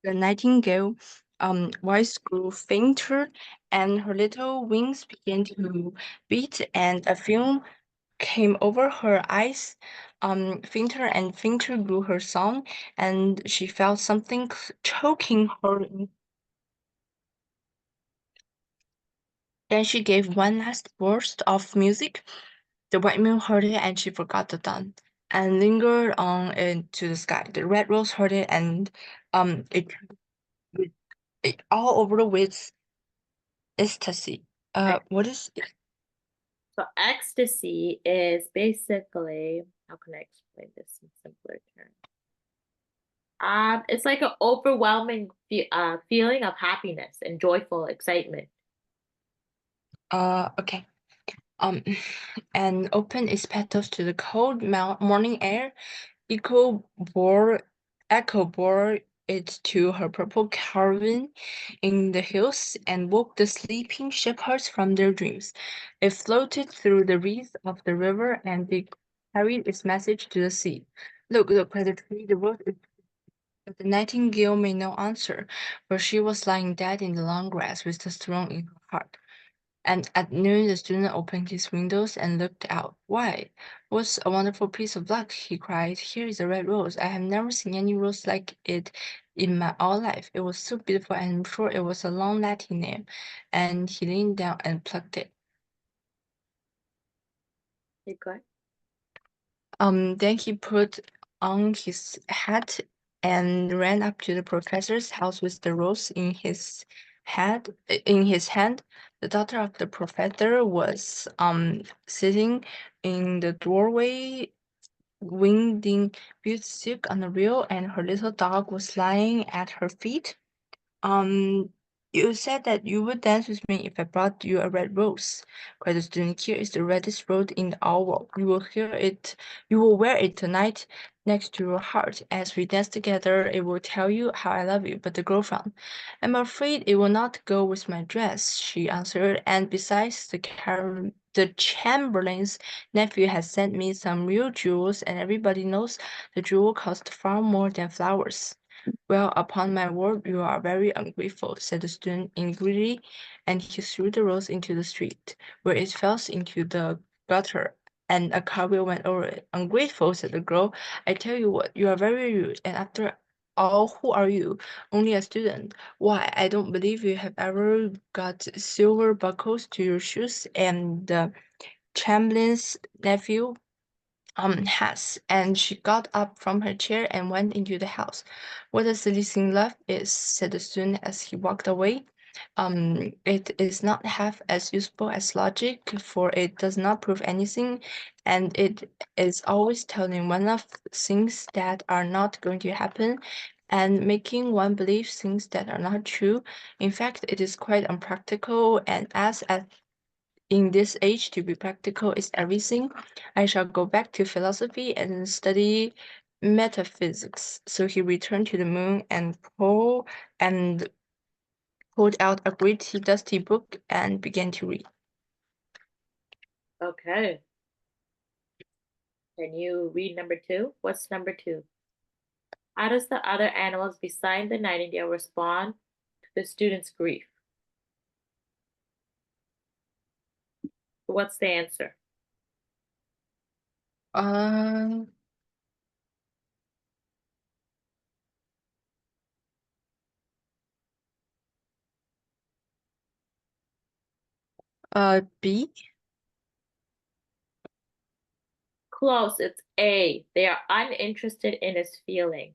The nightingale voice grew fainter, and her little wings began to beat, and a film came over her eyes. Fainter and fainter grew her song, and she felt something choking her. Then she gave one last burst of music. The white moon heard it, and she forgot the dawn, and lingered on into the sky. The red rose heard it, and it, it all over with ecstasy. What is it? So ecstasy is basically, how can I explain this in simpler terms? It's like an overwhelming feeling of happiness and joyful excitement. Okay. Um, and opened its petals to the cold morning air. Echo bore, Echo bore it to her purple caravan in the hills and woke the sleeping shepherds from their dreams. It floated through the reeds of the river, and it carried its message to the sea. Look, look, cried the tree, the rose is. But the nightingale made no answer, for she was lying dead in the long grass with the throne in her heart. And at noon the student opened his windows and looked out. Why, what a wonderful piece of luck, he cried. Here is a red rose. I have never seen any rose like it in my all life. It was so beautiful, and I'm sure it was a long Latin name. And he leaned down and plucked it. Okay. Then he put on his hat and ran up to the professor's house with the rose in his hand. The daughter of the professor was sitting in the doorway, winding music on the reel, and her little dog was lying at her feet. Um You said that you would dance with me if I brought you a red rose, cried the student. Here is the reddest rose in our world. You will wear it tonight next to your heart. As we dance together, it will tell you how I love you. But the girl frowned. I'm afraid it will not go with my dress, she answered, and besides, the Chamberlain's nephew has sent me some real jewels, and everybody knows the jewel cost far more than flowers. Well, upon my word, you are very ungrateful, said the student angrily, and he threw the rose into the street, where it fell into the gutter, and a cartwheel went over it. Ungrateful, said the girl. I tell you what, you are very rude, and after all, who are you? Only a student. Why, I don't believe you have ever got silver buckles to your shoes, and the Chamberlain's nephew has, and she got up from her chair and went into the house. What a silly thing love is, said the student as he walked away. It is not half as useful as logic, for it does not prove anything, and it is always telling one of things that are not going to happen and making one believe things that are not true. In fact, it is quite unpractical, and as at in this age, to be practical is everything. I shall go back to philosophy and study metaphysics. So he returned to the moon and pulled out a great dusty book and began to read. Okay. Can you read number 2? What's number 2? How does the other animals beside the nightingale respond to the student's grief? What's the answer? Uh, B. Close, it's A. They are uninterested in his feelings.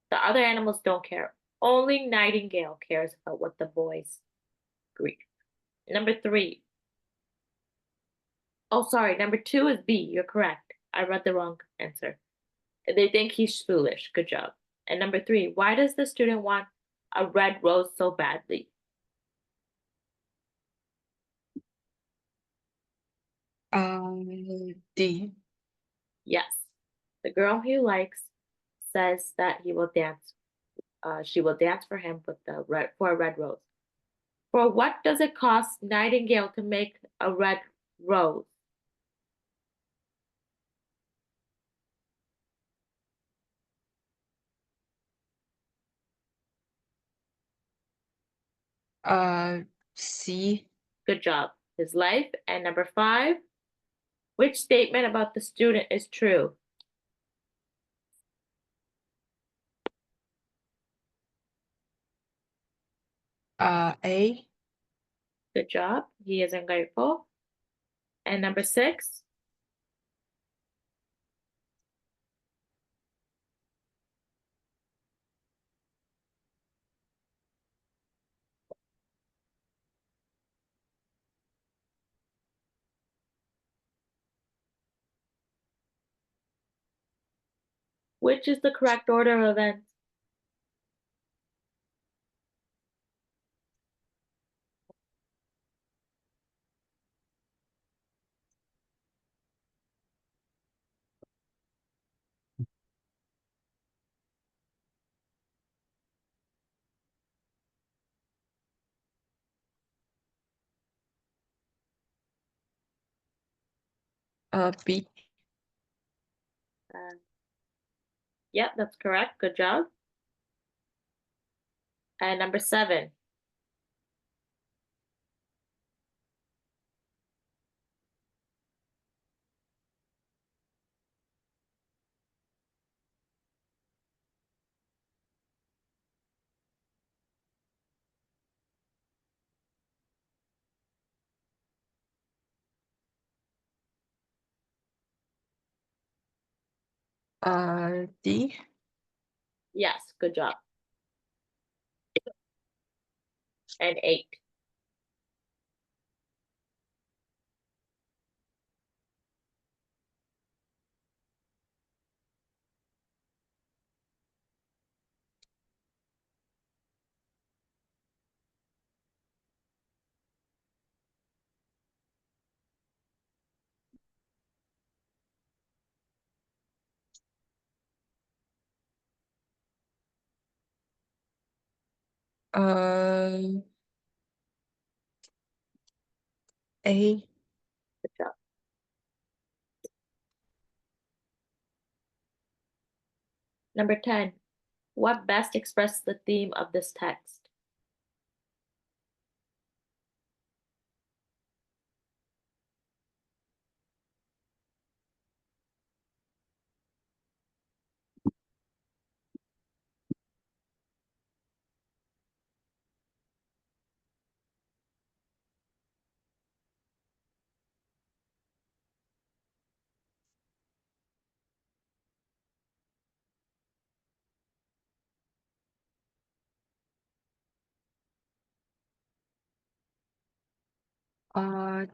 The other animals don't care. Only Nightingale cares about what the boys grieve. Number 3. Oh, sorry. Number 2 is B. You're correct. I read the wrong answer. They think he's foolish. Good job. And number 3, why does the student want a red rose so badly? D. Yes. The girl he likes says that he will dance. She will dance for him with for a red rose. For what does it cost Nightingale to make a red rose? C. Good job. His life. And number 5, which statement about the student is true? A. Good job. He is ungrateful. And number 6, which is the correct order of events? B. Uh, yep, that's correct. Good job. And number 7, D. yes, good job. And 8. A. Good job. Number 10. What best expresses the theme of this text?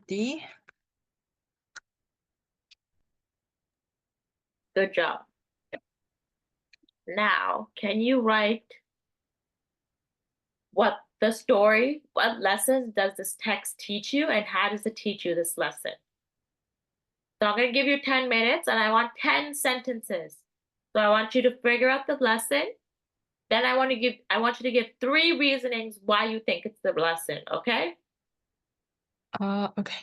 D. Good job. Now, can you write what lessons does this text teach you, and how does it teach you this lesson? So I'm going to give you 10 minutes, and I want 10 sentences. So I want you to figure out the lesson. Then I want you to give 3 reasonings why you think it's the lesson, okay? Okay.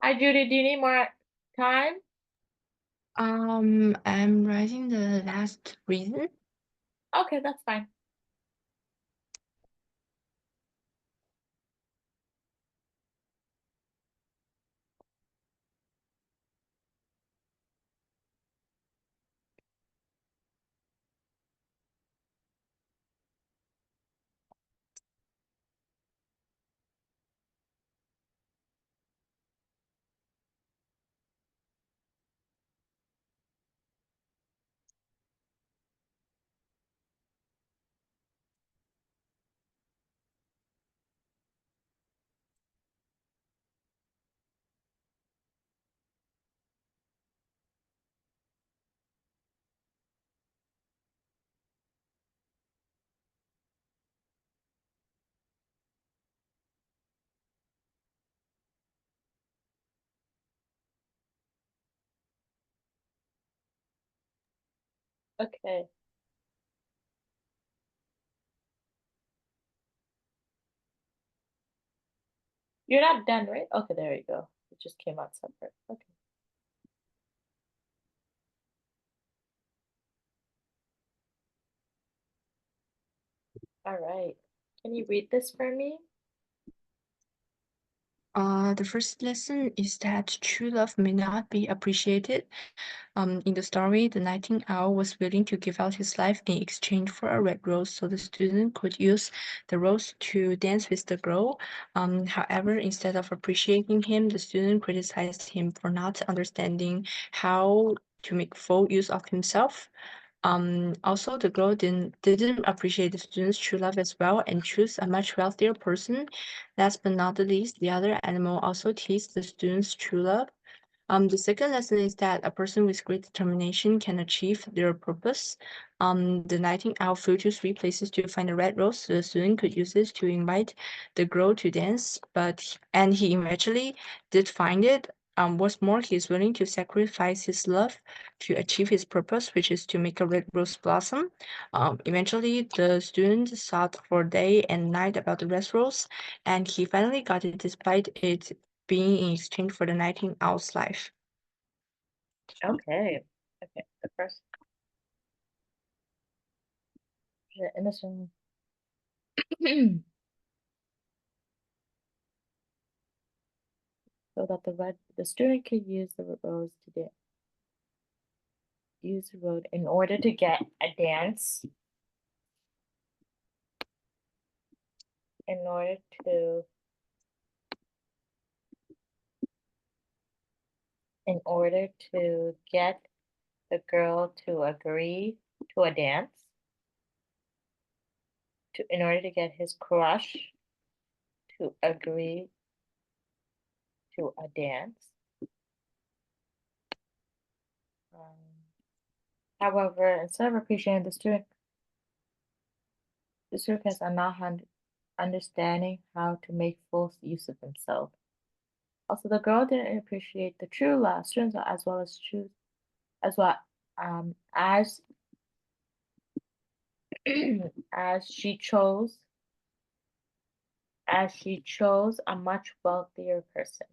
Hi, Judy, do you need more time? I'm writing the last reason. Okay, that's fine. Okay. You're not done, right? Okay, there you go. It just came out separate. Okay. All right. Can you read this for me? The first lesson is that true love may not be appreciated. In the story, the nightingale was willing to give out his life in exchange for a red rose so the student could use the rose to dance with the girl. However, instead of appreciating him, the student criticized him for not understanding how to make full use of himself. Also, the girl didn't appreciate the student's true love as well and chose a much wealthier person. Last but not the least, the other animal also teased the student's true love. The second lesson is that a person with great determination can achieve their purpose. The nightingale flew to 3 places to find a red rose so the student could use it to invite the girl to dance, and he eventually did find it. What's more, he is willing to sacrifice his love to achieve his purpose, which is to make a red rose blossom. Eventually, the student sought for day and night about the red rose, and he finally got it despite it being in exchange for the nightingale's life. Okay. Okay. The first the innocent. So that the student could use the rose to use the road in order to get a dance. In order to get the girl to agree to a dance. In order to get his crush to agree to a dance. However, instead of appreciating the student has a not understanding how to make full use of himself. Also, the girl didn't appreciate the true love, students as well as choose as well as as she chose a much wealthier person.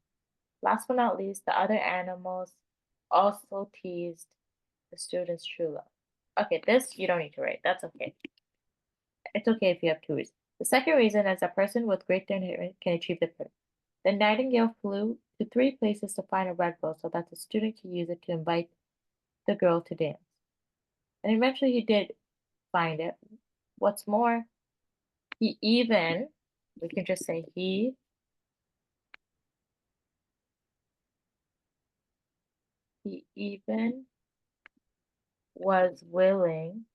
Last but not least, the other animals also teased the student's true love. Okay, this you don't need to write. That's okay. It's okay if you have 2 reasons. The second reason is a person with great determination can achieve the purpose. The nightingale flew to 3 places to find a red rose so that the student could use it to invite the girl to dance. And eventually he did find it. What's more, we can just say he even was willing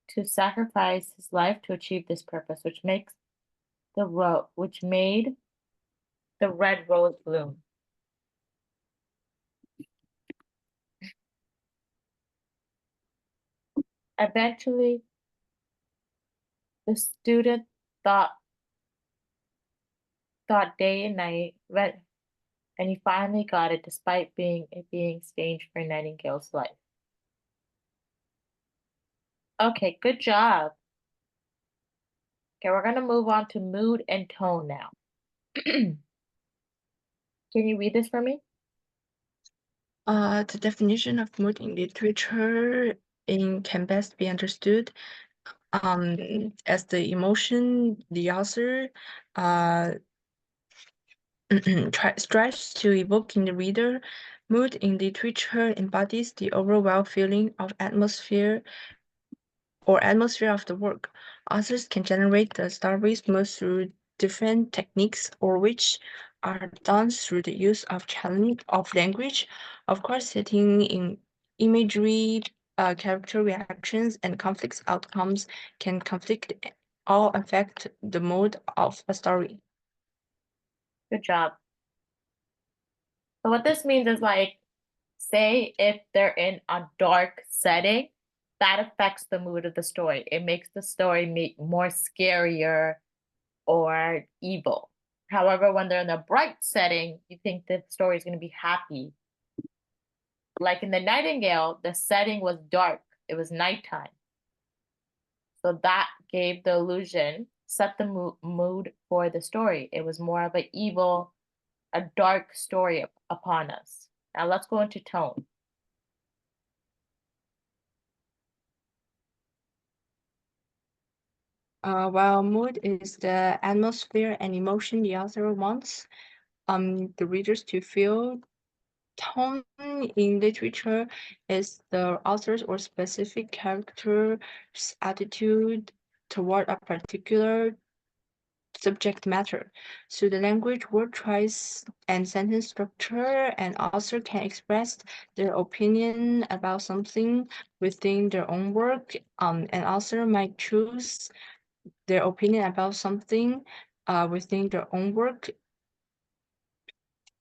to sacrifice his life to achieve this purpose, which made the red rose bloom. Eventually, the student thought day and night, and he finally got it despite being exchanged for Nightingale's life. Okay, good job. Okay, we're gonna move on to mood and tone now. Can you read this for me? The definition of mood in literature can best be understood as the emotion the author strives to evoke in the reader. Mood in literature embodies the overall feeling of atmosphere of the work. Authors can generate the story's mood through different techniques, or which are done through the use of challenge of language, of course, setting in imagery, character reactions, and conflict outcomes can conflict all affect the mood of a story. Good job. So what this means is like, say if they're in a dark setting, that affects the mood of the story. It makes the story more scarier or evil. However, when they're in a bright setting, you think the story is going to be happy. Like in The Nightingale, the setting was dark. It was nighttime. So that gave the illusion, set the mood for the story. It was more of an evil, a dark story upon us. Now let's go into tone. While mood is the atmosphere and emotion the author wants the readers to feel, tone in literature is the author's or specific character's attitude toward a particular subject matter. So the language, word choice, and sentence structure, an author can express their opinion about something within their own work. An author might choose their opinion about something within their own work.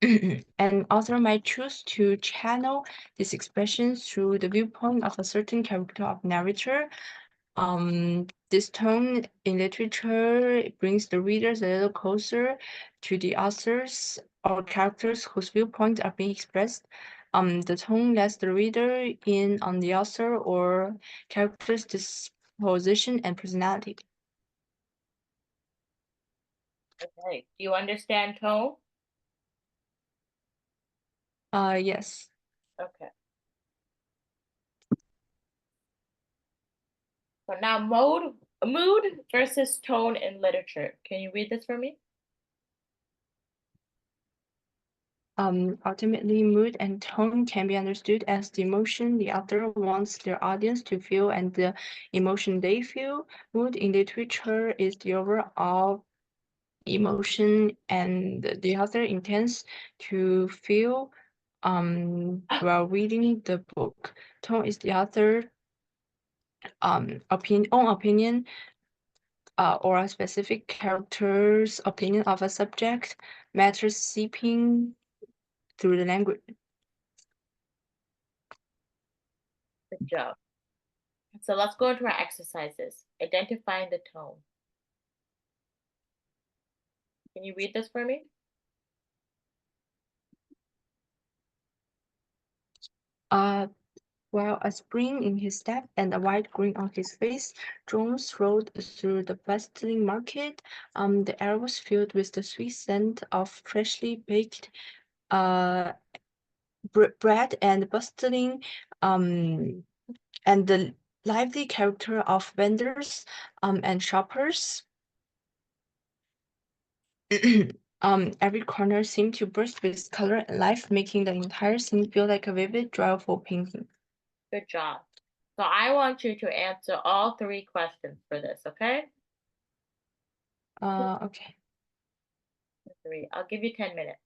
An author might choose to channel this expression through the viewpoint of a certain character of narrator. This tone in literature brings the readers a little closer to the authors or characters whose viewpoints are being expressed. The tone lets the reader in on the author or character's disposition and personality. Okay. Do you understand tone? Yes. Okay. So now mood versus tone in literature. Can you read this for me? Ultimately, mood and tone can be understood as the emotion the author wants their audience to feel and the emotion they feel. Mood in literature is the overall emotion and the author intends to feel while reading the book. Tone is the author own opinion or a specific character's opinion of a subject matter seeping through the language. Good job. So let's go into our exercises. Identifying the tone. Can you read this for me? While a spring in his step and a wide grin on his face, Jones rode through the bustling market. The air was filled with the sweet scent of freshly baked bread and bustling and the lively character of vendors and shoppers. Every corner seemed to burst with color and life, making the entire scene feel like a vivid, joyful painting. Good job. So I want you to answer all 3 questions for this, okay? Okay. 3. I'll give you 10 minutes.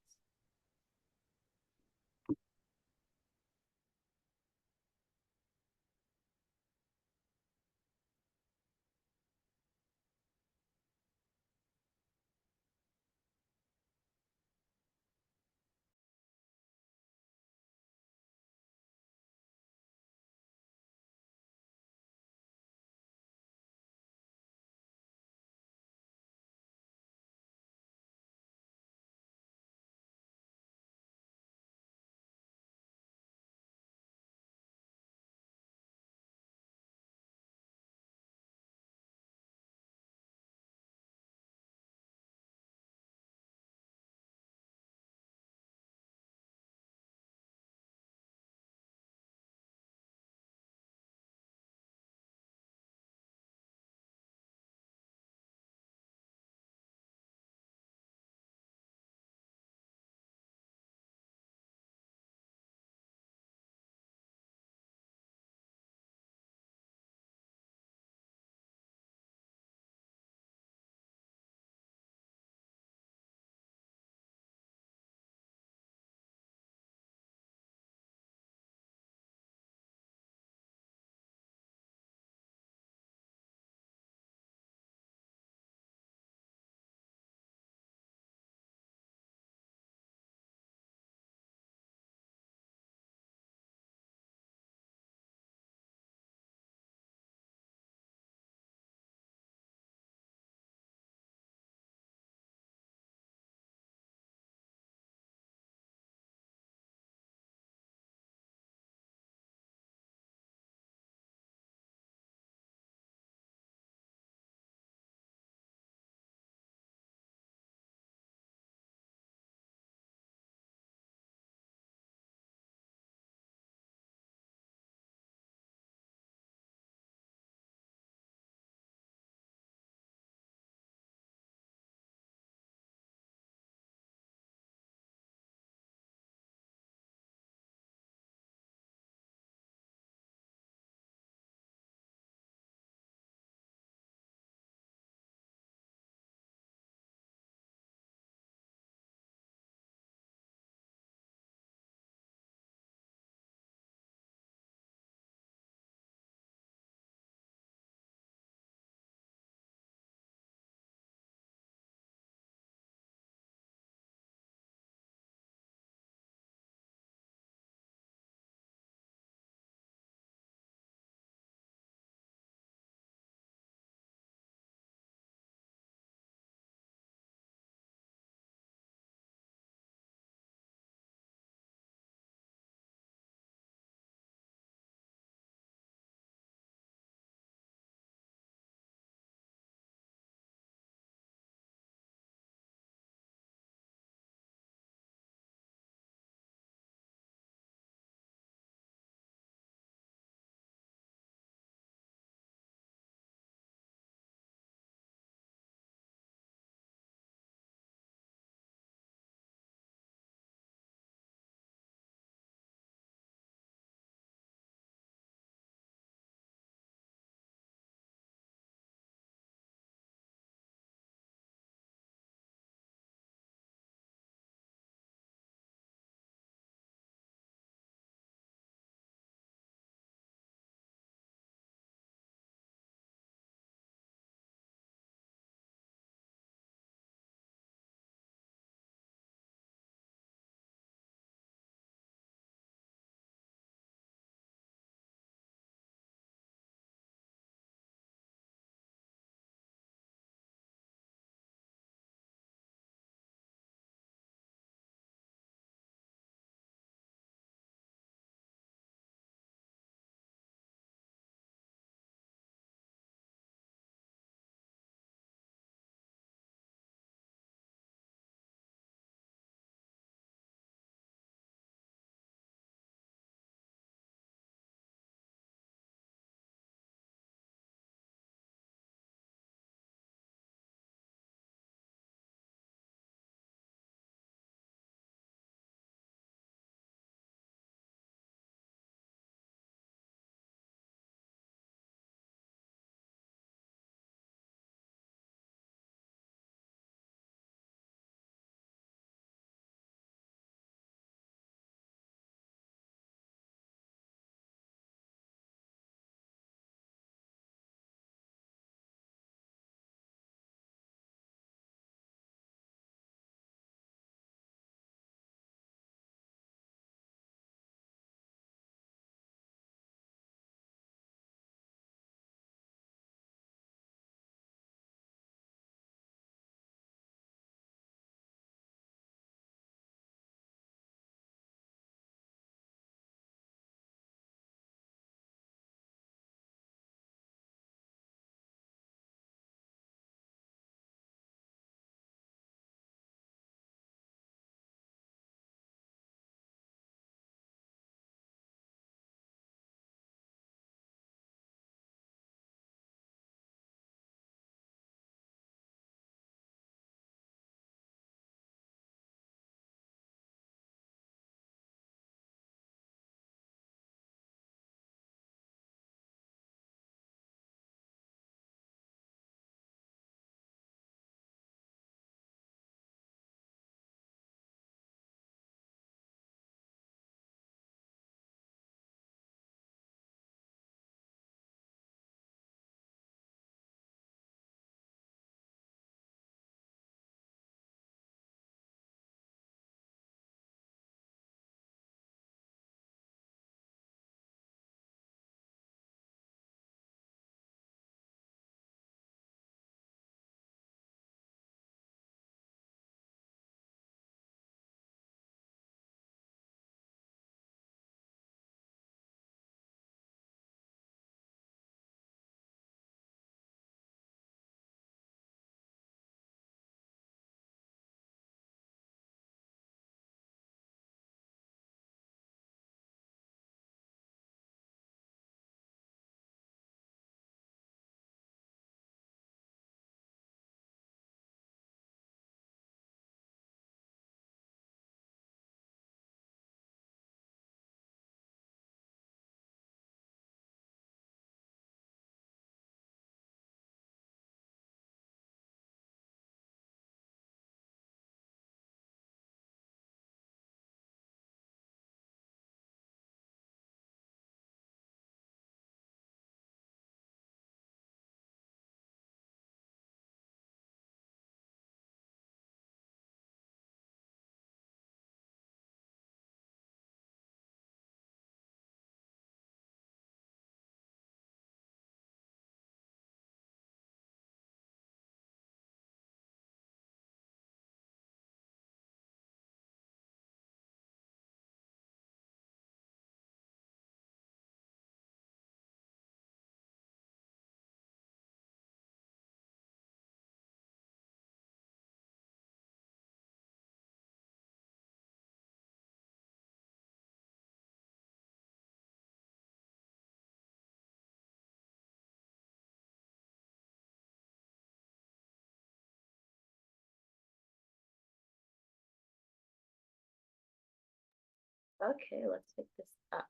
Okay, let's pick this up.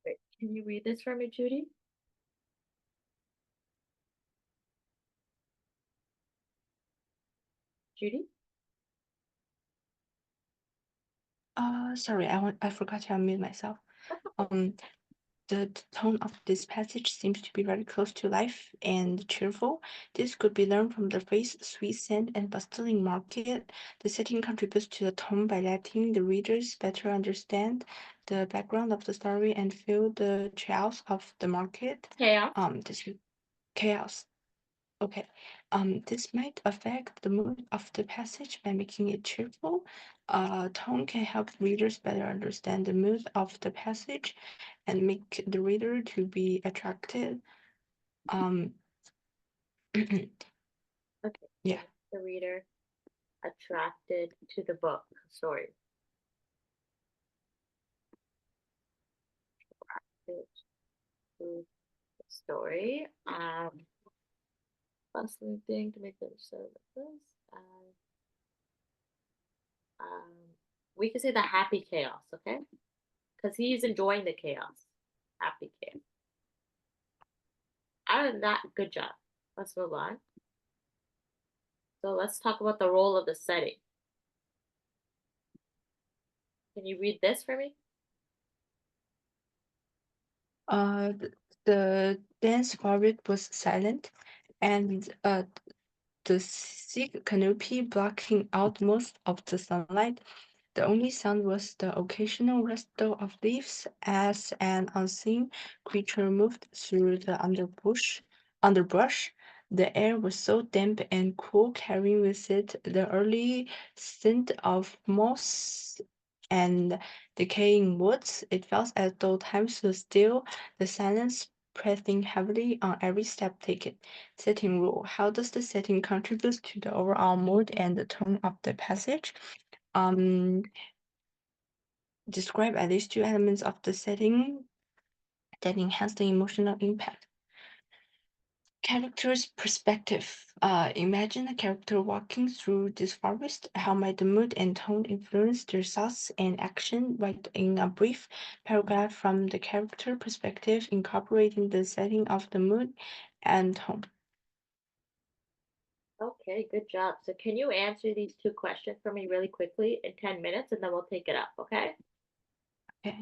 Wait, can you read this for me, Judy? Judy? Sorry, I forgot to unmute myself. The tone of this passage seems to be very close to life and cheerful. This could be learned from the phrase sweet scent and bustling market. The setting contributes to the tone by letting the readers better understand the background of the story and feel the chaos of the market. Chaos. This chaos. Okay. This might affect the mood of the passage by making it cheerful. Tone can help readers better understand the mood of the passage and make the reader to be attracted. Um, Okay. yeah. The reader attracted to the book story. Attracted to the story. Bustling thing to make them so this. Um, we could say the happy chaos, okay? Because he's enjoying the chaos. Happy chaos. Other than that, good job. Let's move on. So let's talk about the role of the setting. Can you read this for me? The dense forest was silent, and the thick canopy blocking out most of the sunlight. The only sound was the occasional rustle of leaves as an unseen creature moved through the underbrush. The air was so damp and cool, carrying with it the early scent of moss and decaying woods. It felt as though time stood still, the silence pressing heavily on every step taken. Setting rule. How does the setting contribute to the overall mood and the tone of the passage? Um, Describe at least two elements of the setting that enhance the emotional impact. Character's perspective. Imagine a character walking through this forest. How might the mood and tone influence their thoughts and action? Write in a brief paragraph from the character perspective, incorporating the setting of the mood and tone. Okay, good job. So can you answer these two questions for me really quickly in 10 minutes and then we'll take it up, okay? Okay.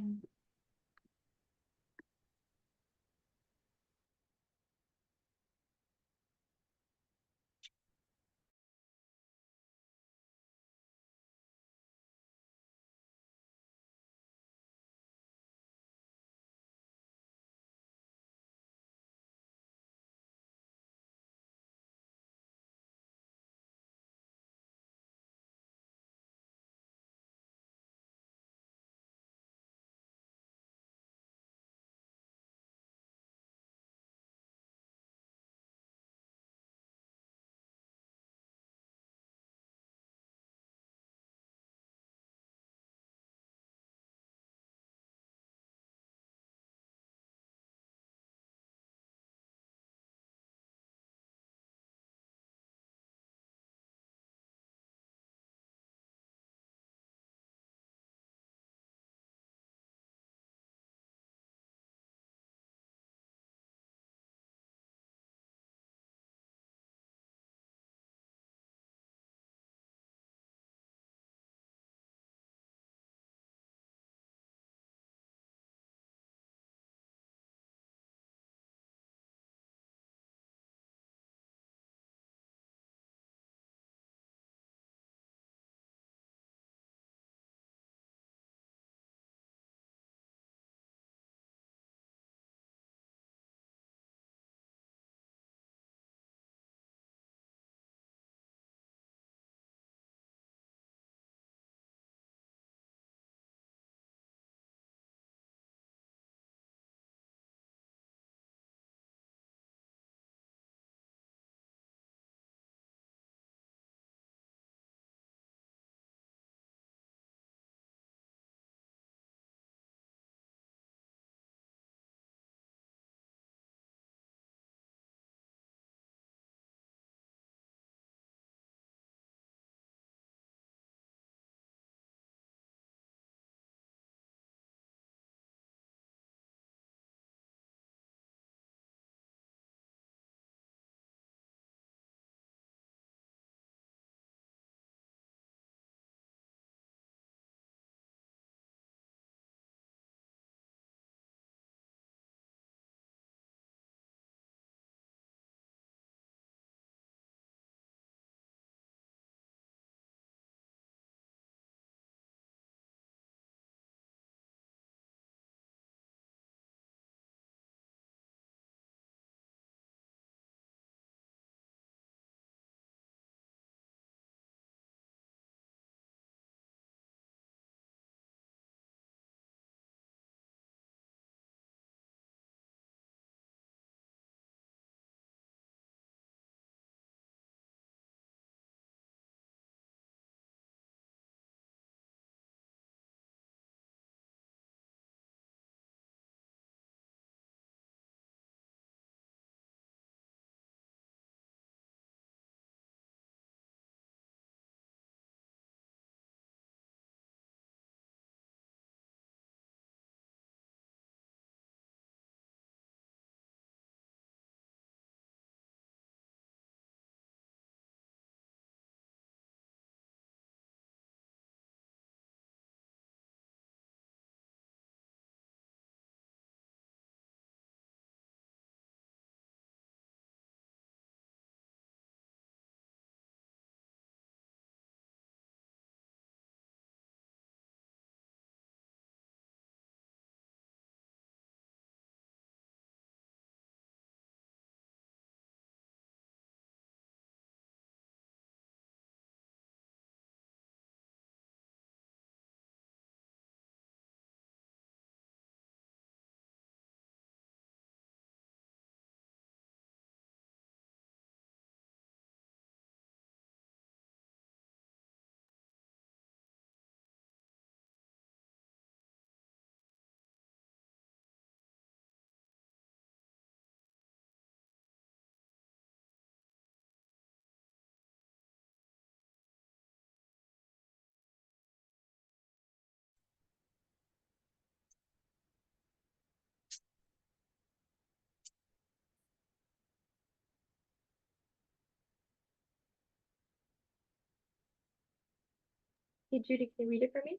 Hey, Judy, can you read it for me?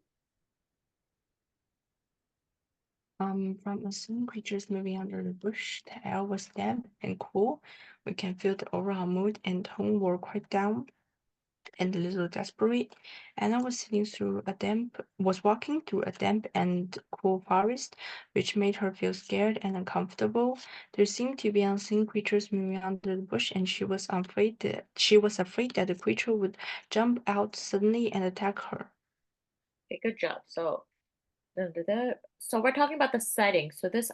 From unseen creatures moving under the bush, the air was damp and cool. We can feel the overall mood and tone were quite down and a little desperate. Anna was walking through a damp and cool forest, which made her feel scared and uncomfortable. There seemed to be unseen creatures moving under the bush, and she was afraid that the creature would jump out suddenly and attack her. Okay, good job. So, so we're talking about the setting. So this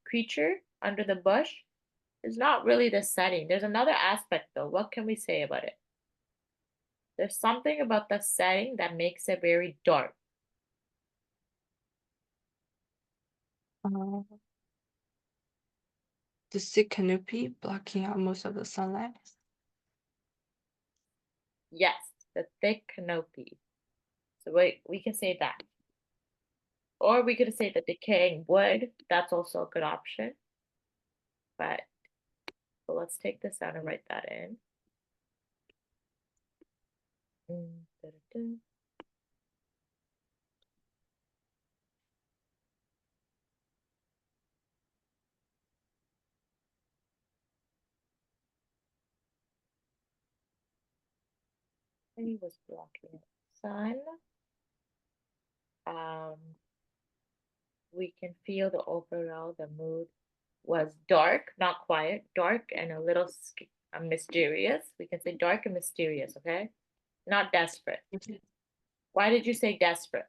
creature under the bush is not really the setting. There's another aspect though. What can we say about it? There's something about the setting that makes it very dark. Uh, the thick canopy blocking out most of the sunlight. Yes, the thick canopy. So wait, we can say that. Or we could say the decaying wood. That's also a good option. But so let's take this out and write that in. Da-da-da. He was blocking sun. Um, we can feel the mood was dark, not quiet, dark and a little mysterious. We can say dark and mysterious, okay? Not desperate. Why did you say desperate?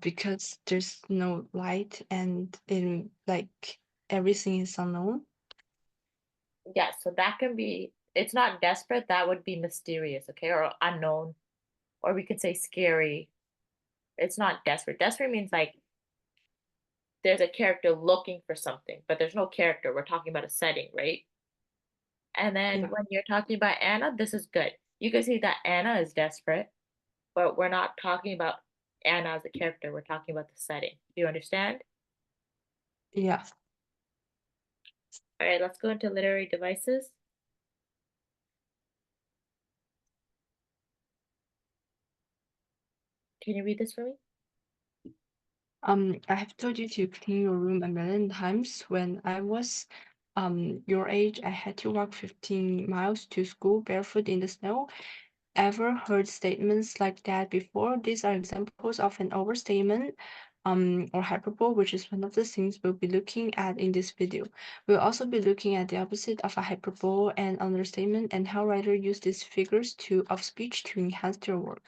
Because there's no light and in like everything is unknown. Yes, so that can be, it's not desperate, that would be mysterious, okay? Or unknown. Or we could say scary. It's not desperate. Desperate means like there's a character looking for something, but there's no character. We're talking about a setting, right? And then Yeah. when you're talking about Anna, this is good. You can see that Anna is desperate, but we're not talking about Anna as a character. We're talking about the setting. Do you understand? Yeah. All right, let's go into literary devices. Can you read this for me? I have told you to clean your room a million times. When I was your age, I had to walk 15 miles to school barefoot in the snow. Ever heard statements like that before? These are examples of an overstatement or hyperbole, which is one of the things we'll be looking at in this video. We'll also be looking at the opposite of a hyperbole and understatement and how writers use these figures of speech to enhance their work.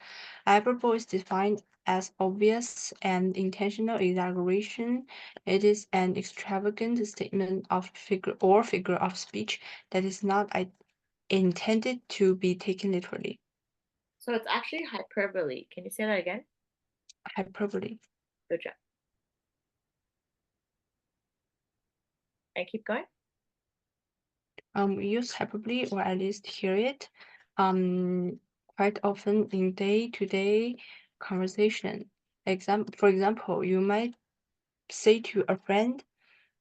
Hyperbole is defined as obvious and intentional exaggeration. It is an extravagant statement of figure of speech that is not intended to be taken literally. So it's actually hyperbole. Can you say that again? Hyperbole. Good job. And keep going. We use hyperbole or at least hear it quite often in day-to-day conversation. For example, you might say to a friend,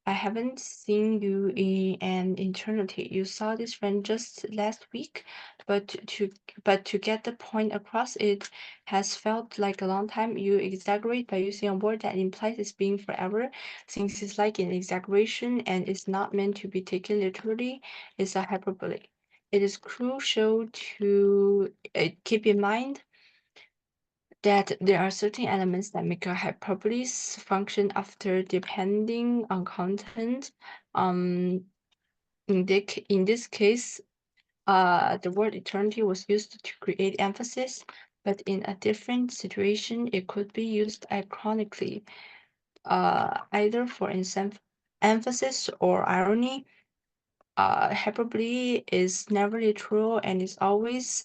I haven't seen you in an eternity. You saw this friend just last week, but to get the point across, it has felt like a long time. You exaggerate by using a word that implies it's been forever. Since it's like an exaggeration and it's not meant to be taken literally, it's a hyperbole. It is crucial to keep in mind that there are certain elements that make a hyperboles function after depending on content. Um, in this case, the word eternity was used to create emphasis, but in a different situation, it could be used ironically, either for emphasis or irony. Hyperbole is never literal and is always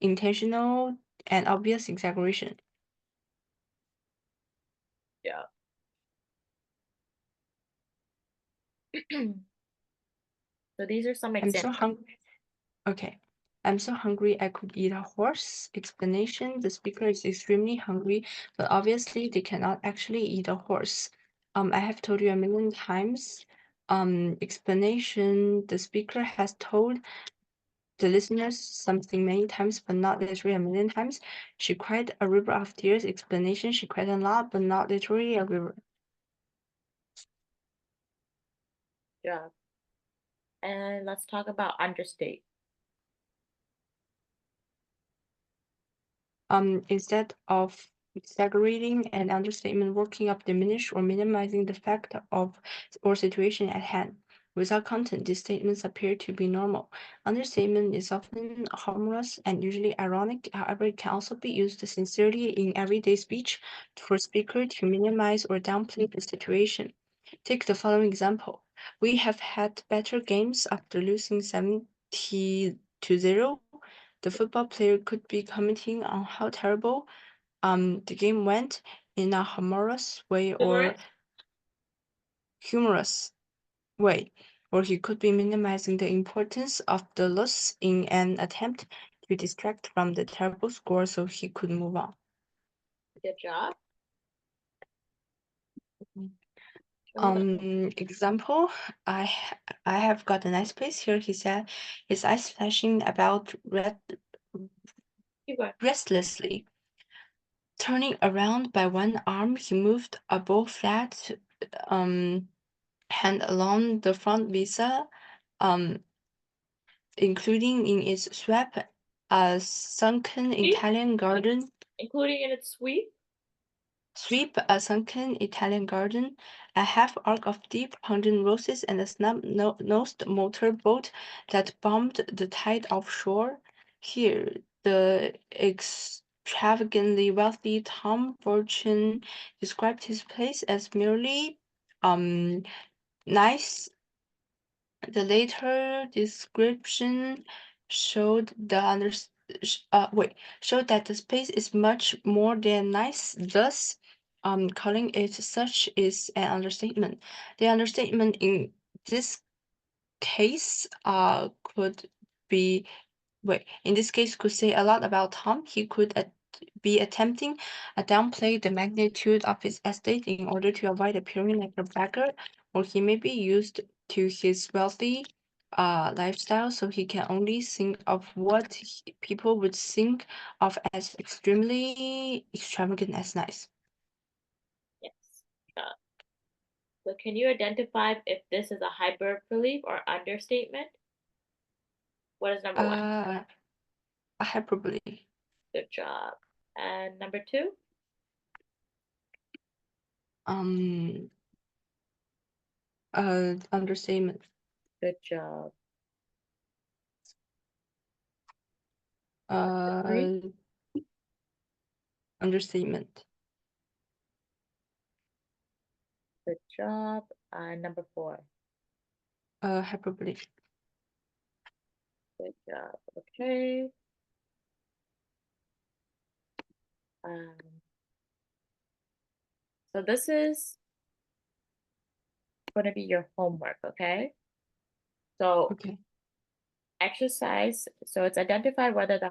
intentional and obvious exaggeration. Yeah. So these are some I'm so examples. hungry. Okay. I'm so hungry I could eat a horse. Explanation: the speaker is extremely hungry, but obviously they cannot actually eat a horse. I have told you a million times. Explanation: the speaker has told the listeners something many times, but not literally a million times. She cried a river of tears. Explanation: she cried a lot, but not literally a river. Job. And let's talk about understate. Instead of exaggerating an understatement, working up, diminish, or minimizing the fact of or situation at hand. Without content, these statements appear to be normal. Understatement is often humorous and usually ironic. However, it can also be used sincerely in everyday speech for speaker to minimize or downplay the situation. Take the following example. We have had better games after losing 70-0. The football player could be commenting on how terrible the game went in a humorous way or humorous way, or he could be minimizing the importance of the loss in an attempt to distract from the terrible score so he could move on. Good job. Example, I have got a nice place here. He said, his eyes flashing about Keep going. restlessly. Turning around by one arm, he moved a bow flat hand along the front visa, including in its sweep a sunken Italian garden. Including in its sweep. Sweep a sunken Italian garden, a half arc of deep pungent roses, and a snub-nosed motorboat that bombed the tide offshore. Here, the extravagantly wealthy Tom Fortune described his place as merely nice. The later description showed showed that the space is much more than nice. Thus, calling it such is an understatement. The understatement in this case could be in this case could say a lot about Tom. He could be attempting to downplay the magnitude of his estate in order to avoid appearing like a beggar, or he may be used to his wealthy lifestyle, so he can only think of what people would think of as extremely extravagant as nice. Yes. So can you identify if this is a hyperbole or understatement? What is number one? A hyperbole. Good job. And number two? Understatement. Good job. Understatement. Good job. Number four. Hyperbole. Good job. Okay. So this is going to be your homework, okay? So Okay. exercise. So it's identify whether it's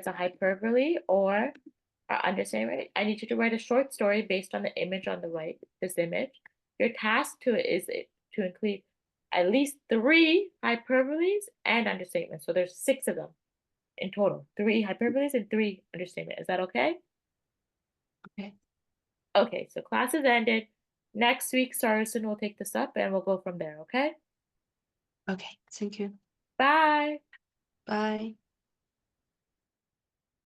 a hyperbole or understatement. I need you to write a short story based on the image on the right. This image. Your task is to include at least 3 hyperboles and understatements. So there's 6 of them in total. 3 hyperboles and 3 understatements. Is that okay? Okay. Okay, so class is ended. Next week, Saracen will take this up and we'll go from there, okay? Okay. Thank you. Bye. Bye.